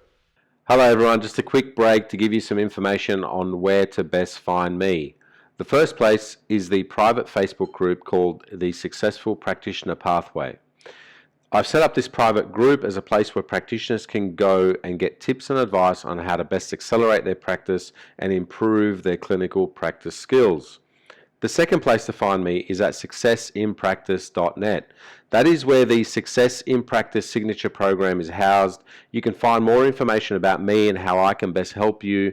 Hello, everyone. Just a quick break to give you some information on where to best find me. The first place is the private Facebook group called the Successful Practitioner Pathway. I've set up this private group as a place where practitioners can go and get tips and advice on how to best accelerate their practice and improve their clinical practice skills. The second place to find me is at successinpractice.net. That is where the Success in Practice signature program is housed. You can find more information about me and how I can best help you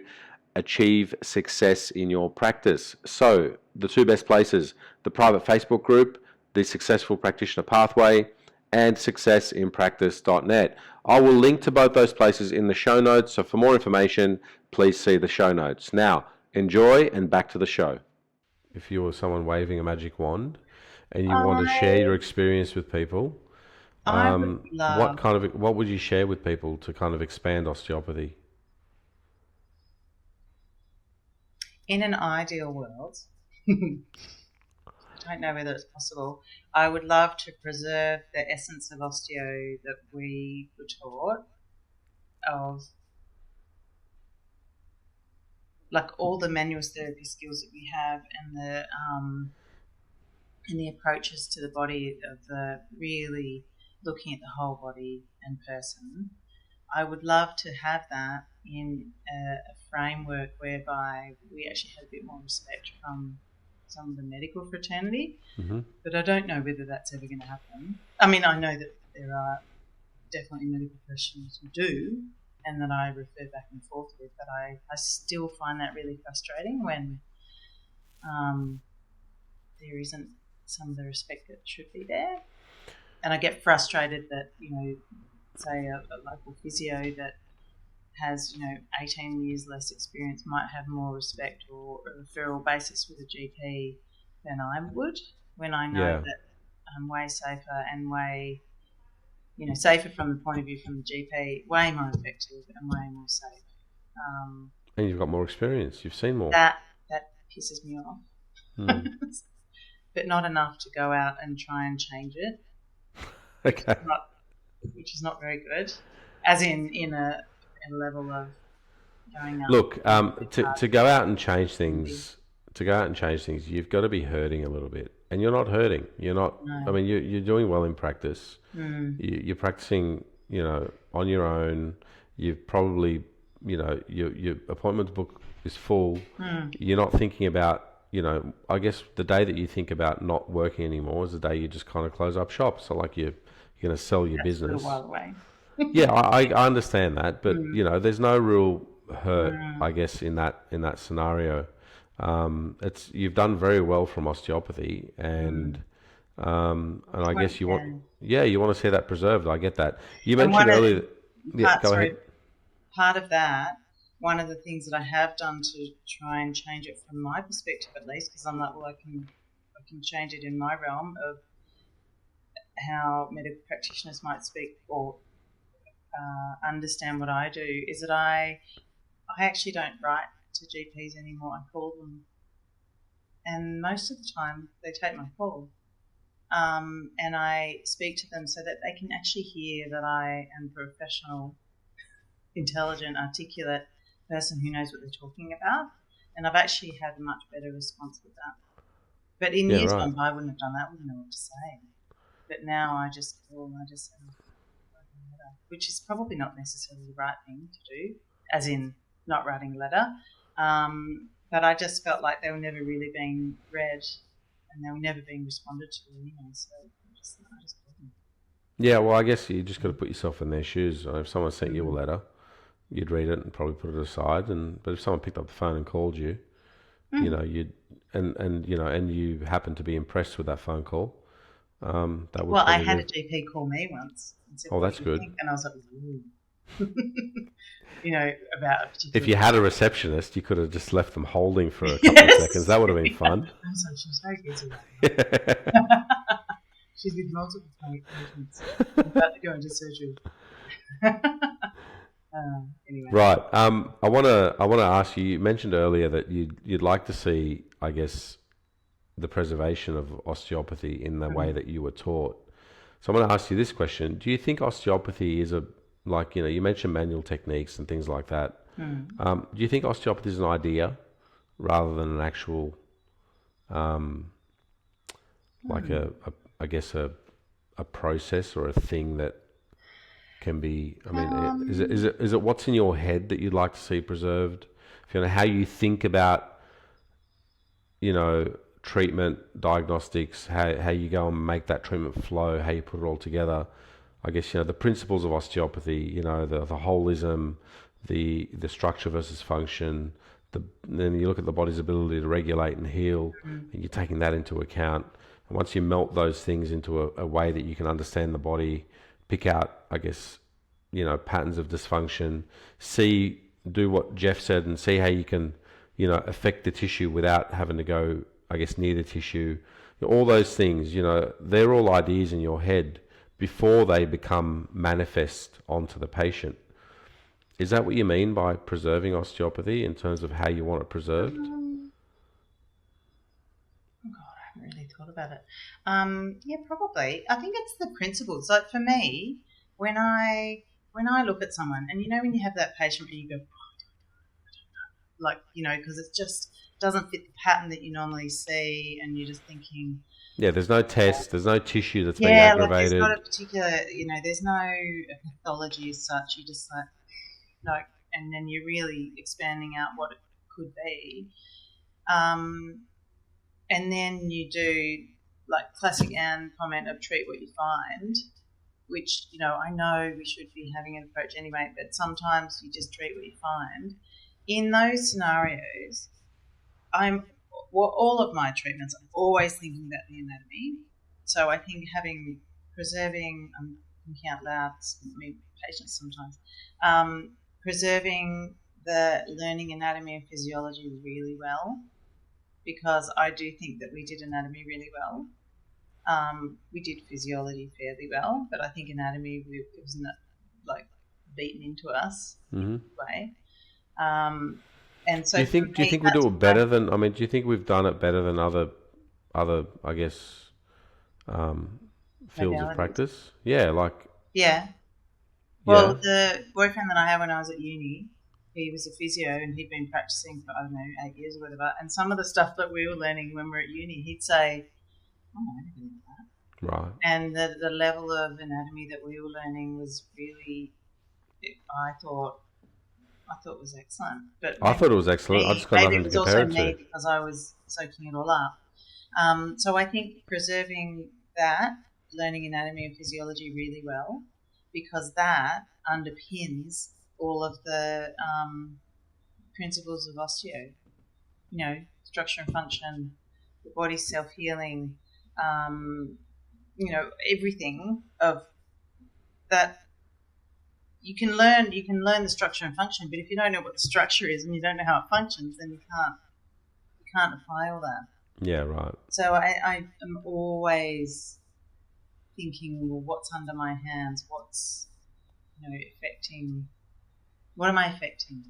achieve success in your practice. So, the two best places, the private Facebook group, the Successful Practitioner Pathway, and successinpractice.net. I will link to both those places in the show notes, so for more information, please see the show notes. Now, enjoy, and back to the show. If you were someone waving a magic wand and you want to share your experience with people, what would you share with people to kind of expand osteopathy? In an ideal world, I don't know whether it's possible, I would love to preserve the essence of osteo that we were taught, of like all the manual therapy skills that we have, and the approaches to the body, of the really looking at the whole body and person. I would love to have that in a framework whereby we actually had a bit more respect from some of the medical fraternity, but I don't know whether that's ever going to happen. I mean, I know that there are definitely medical professionals who do, and that I refer back and forth with, but I still find that really frustrating when there isn't some of the respect that should be there. And I get frustrated that, you know, say a local physio that has, you know, 18 years less experience might have more respect or a referral basis with a GP than I would. when I know Yeah. that I'm way safer and way, safer from the point of view from the GP, way more effective and way more safe. And you've got more experience. You've seen more. That pisses me off, Hmm. but not enough to go out and try and change it. Okay. Which is not very good, as in a level of going up. Look, to go out and change things, you've got to be hurting a little bit, and you're not hurting. You're not. No. I mean, you're doing well in practice. Mm. You're practicing, on your own. You've probably, your appointment book is full. Mm. You're not thinking about, I guess the day that you think about not working anymore is the day you just kind of close up shop. So like you're going to sell your business. That's a little while away. Yeah, I understand that, but there's no real hurt, I guess, in that scenario. You've done very well from osteopathy, and I guess you want to see that preserved. I get that. You mentioned earlier. Go ahead. Part of that, one of the things that I have done to try and change it from my perspective, at least, because I'm like, well, I can change it in my realm of how medical practitioners might speak or understand what I do, is that I actually don't write to GPs anymore. I call them, and most of the time they take my call, and I speak to them so that they can actually hear that I am a professional, intelligent, articulate person who knows what they're talking about, and I've actually had a much better response with that. But in years gone by, I wouldn't have done that. I wouldn't know what to say. But now I just say, which is probably not necessarily the right thing to do, as in not writing a letter. But I just felt like they were never really being read and they were never being responded to anyway. So I just called them. Yeah, well, I guess you just got to put yourself in their shoes. If someone sent you a letter, you'd read it and probably put it aside. But if someone picked up the phone and called you, you'd and you happen to be impressed with that phone call, that would. Well, I had a GP call me once. And said, that's good. And I was like, ooh. About a particular. If you had a receptionist, you could have just left them holding for a couple of seconds. That would have been fun. I was like, she was very busy. She's with multiple patients. About to go into surgery. Anyway. Right. I want to ask you. You mentioned earlier that you'd like to see, I guess, the preservation of osteopathy in the way that you were taught. So I'm going to ask you this question: do you think osteopathy is you mentioned manual techniques and things like that? Do you think osteopathy is an idea rather than an actual, a process or a thing that can be? I mean, is it what's in your head that you'd like to see preserved? Fiona, how you think about, treatment, diagnostics, how you go and make that treatment flow, how you put it all together. I guess, the principles of osteopathy, the holism, the structure versus function, then you look at the body's ability to regulate and heal, and you're taking that into account. And once you melt those things into a way that you can understand the body, pick out, I guess, patterns of dysfunction, do what Jeff said and see how you can, affect the tissue without having to go, I guess, near the tissue. All those things, they're all ideas in your head before they become manifest onto the patient. Is that what you mean by preserving osteopathy in terms of how you want it preserved? I haven't really thought about it. Yeah, probably. I think it's the principles. Like for me, when I look at someone, and when you have that patient where you go, because it just doesn't fit the pattern that you normally see, and you're just thinking. Yeah, there's no test, there's no tissue that's being aggravated. There's not a particular, there's no pathology as such. You just and then you're really expanding out what it could be. And then you do classic Anne comment of treat what you find, which, I know we should be having an approach anyway, but sometimes you just treat what you find. In those scenarios, all of my treatments, I'm always thinking about the anatomy. So I think preserving, I'm thinking out loud, patients sometimes, preserving the learning anatomy and physiology really well, because I do think that we did anatomy really well. We did physiology fairly well, but I think anatomy it was not like beaten into us in a way. And so Do you think we do it better than? I mean, do you think we've done it better than other I guess fields of modalities. practice? Yeah, like Yeah. Well, the boyfriend that I had when I was at uni, he was a physio and he'd been practicing for, I don't know, 8 years or whatever. And some of the stuff that we were learning when we were at uni, he'd say, oh, I never did that. Right. And the level of anatomy that we were learning was really, I thought was excellent. But I thought it was excellent. I just got maybe nothing it to was compare also it me to. because I was soaking it all up. So I think preserving that, learning anatomy and physiology really well, because that underpins all of the principles of osteo. You know, structure and function, the body's self-healing, everything of that. You can learn the structure and function, but if you don't know what the structure is and you don't know how it functions, then you can't apply all that. Yeah, right. So I am always thinking, well, what's under my hands? What's affecting? What am I affecting?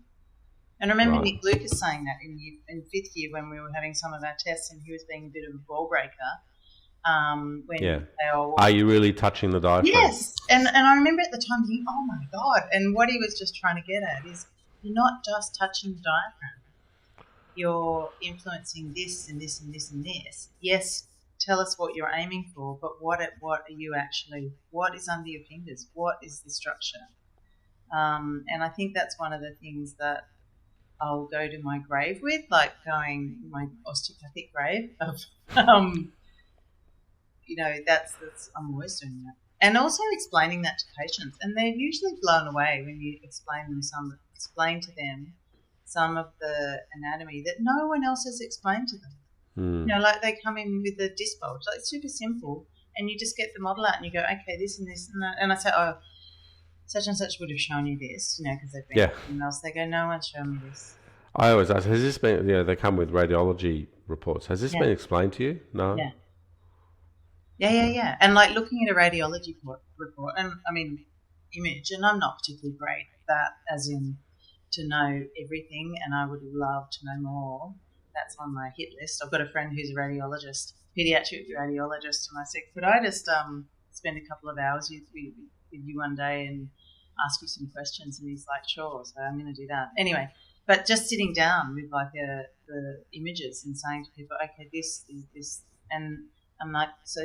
And I remember Right. Nick Lucas saying that in fifth year when we were having some of our tests, and he was being a bit of a ball breaker. When Yeah. they all Are you really touching the diaphragm? Yes, and I remember at the time thinking, oh my God, and what he was just trying to get at is you're not just touching the diaphragm, you're influencing this and this and this and this. Yes, tell us what you're aiming for, but what are you actually, what is under your fingers? What is the structure? And I think that's one of the things that I'll go to my grave with, like going my osteopathic grave of, that's I'm always doing that. And also explaining that to patients, and they're usually blown away when you explain to them some of the anatomy that no one else has explained to them. Like they come in with a disc bulge, like it's super simple, and you just get the model out and you go, okay, this and this and that, and I say, oh, such and such would have shown you this, because they've been something else. They go, no one's shown me this. I always ask, has this been? They come with radiology reports. Has this been explained to you? No. Yeah. And like looking at a radiology report, and I mean, image, and I'm not particularly great at that, as in to know everything, and I would love to know more. That's on my hit list. I've got a friend who's a radiologist, pediatric radiologist, and I said, could I just spend a couple of hours with you one day and ask you some questions? And he's like, sure. So I'm going to do that. Anyway, but just sitting down with like the images and saying to people, okay, this is this, and I'm like, so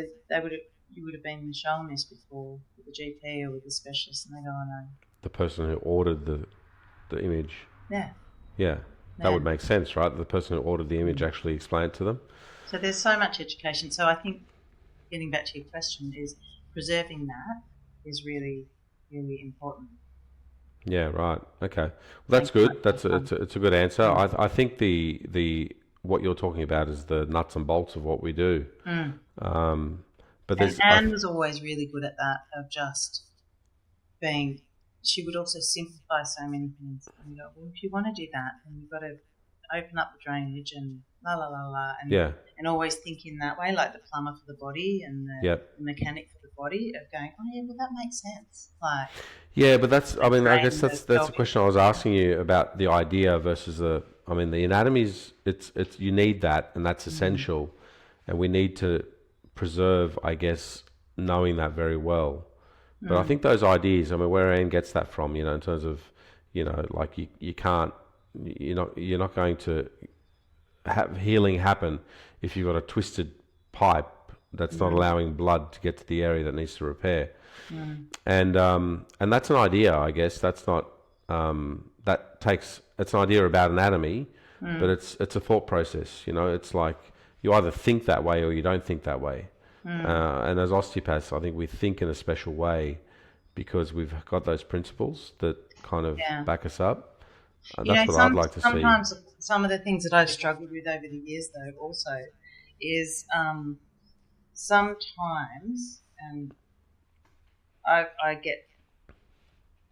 you would have been shown this before with the GP or with the specialist, and they go, oh no. The person who ordered the image. Yeah. Yeah. That would make sense, right? The person who ordered the image actually explained to them. So there's so much education. So I think getting back to your question is preserving that is really, really important. Yeah, right. Okay. Well, that's good. It's a good answer. I think the what you're talking about is the nuts and bolts of what we do. But there's Anne was always really good at that, of just being. She would also simplify so many things. And you go, well, if you want to do that, then you've got to open up the drainage and la la la la, and always think in that way, like the plumber for the body and the mechanic for the body, of going, oh yeah, well that makes sense. Like, yeah, but that's. I mean, I guess that's the question I was asking you about, the idea versus the. I mean, the anatomy it's you need that, and that's essential, and we need to preserve, I guess, knowing that very well. But I think those ideas, I mean, where Anne gets that from, in terms of, like you can't, you're not going to have healing happen if you've got a twisted pipe that's not allowing blood to get to the area that needs to repair. And that's an idea, I guess. That's not, it's an idea about anatomy, but it's a thought process, it's like you either think that way or you don't think that way. And as osteopaths, I think we think in a special way because we've got those principles that kind of back us up. That's what I'd like to see. Sometimes some of the things that I've struggled with over the years, though, also is sometimes, and I get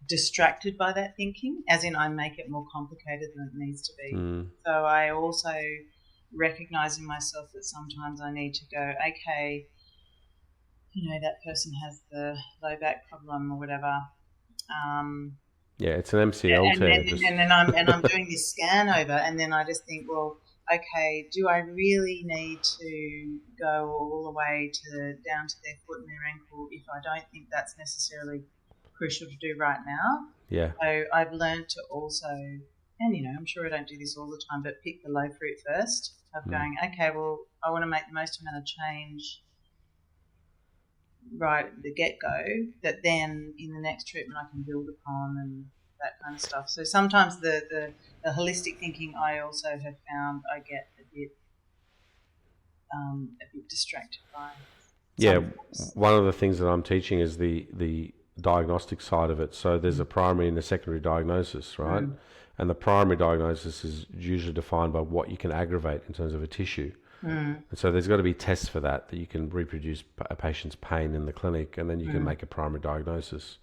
distracted by that thinking, as in I make it more complicated than it needs to be. So I also recognize in myself that sometimes I need to go, okay, that person has the low back problem or whatever. Yeah, it's an MCL tear. And I'm doing this scan over, and then I just think, well, okay, do I really need to go all the way down to their foot and their ankle if I don't think that's necessarily crucial to do right now? Yeah. So I've learned to also, and I'm sure I don't do this all the time, but pick the low fruit first of going, okay, well, I want to make the most amount of change right at the get-go that then in the next treatment I can build upon and that kind of stuff. So sometimes the holistic thinking I also have found I get a bit distracted by. Yeah, one of the things that I'm teaching is the diagnostic side of it. So there's a primary and a secondary diagnosis, right? And the primary diagnosis is usually defined by what you can aggravate in terms of a tissue. And so there's got to be tests for that you can reproduce a patient's pain in the clinic, and then you can make a primary diagnosis.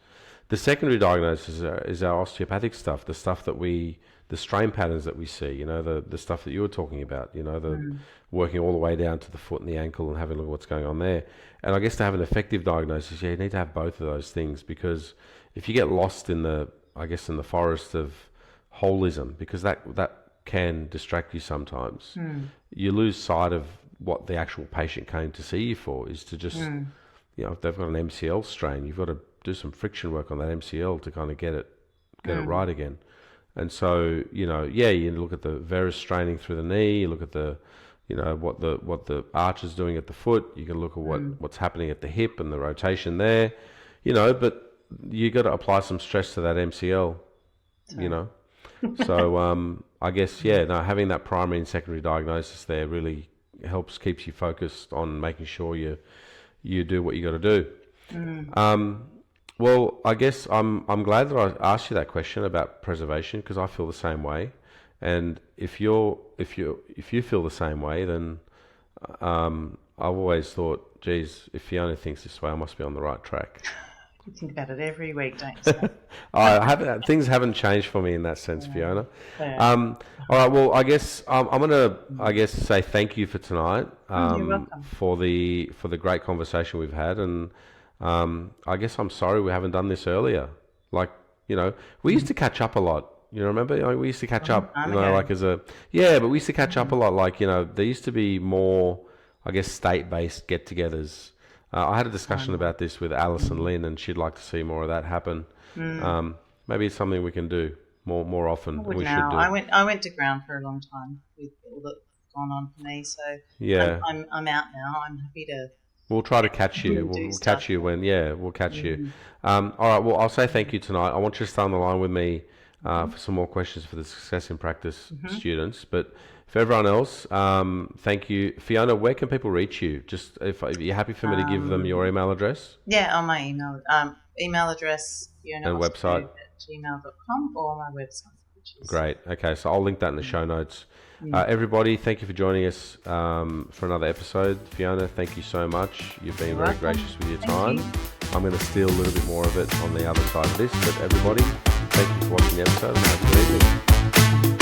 The secondary diagnosis is our osteopathic stuff, the stuff that the strain patterns that we see, the stuff that you were talking about, the working all the way down to the foot and the ankle and having a look at what's going on there. And I guess to have an effective diagnosis, you need to have both of those things, because if you get lost in the forest of holism, because that can distract you sometimes, you lose sight of what the actual patient came to see you for, is to just, if they've got an MCL strain, you've got to do some friction work on that MCL to kind of get it right again. And so, you look at the varus straining through the knee, you look at the, what the arch is doing at the foot, you can look at what's happening at the hip and the rotation there, but you got to apply some stress to that MCL, So I guess, having that primary and secondary diagnosis there really keeps you focused on making sure you do what you got to do. Well, I guess I'm glad that I asked you that question about preservation, because I feel the same way. And if you feel the same way, then I've always thought, geez, if Fiona thinks this way, I must be on the right track. You think about it every week, don't you? Things haven't changed for me in that sense, Fiona. All right. Well, I guess I'm gonna say thank you for tonight. You're welcome. For the great conversation we've had, and I guess I'm sorry we haven't done this earlier. We used to catch up a lot. Remember? We used to catch up. But we used to catch up a lot. There used to be more, I guess, state-based get-togethers. I had a discussion about this with Alison Lynn, and she'd like to see more of that happen. Maybe it's something we can do more often. We should do. I went to ground for a long time with all that's gone on for me, so I'm out now. I'm happy to. We'll try to catch you. We'll catch you when. Yeah, we'll catch you. All right. Well, I'll say thank you tonight. I want you to stay on the line with me for some more questions for the Success in Practice students, but. For everyone else, thank you. Fiona, where can people reach you? Just if you're happy for me to give them your email address? Yeah, on my email address, fionaosteo @gmail.com, or my website. Great. Okay, so I'll link that in the show notes. Everybody, thank you for joining us for another episode. Fiona, thank you so much. You've been very gracious with your time. I'm going to steal a little bit more of it on the other side of this, but everybody, thank you for watching the episode and have a good evening.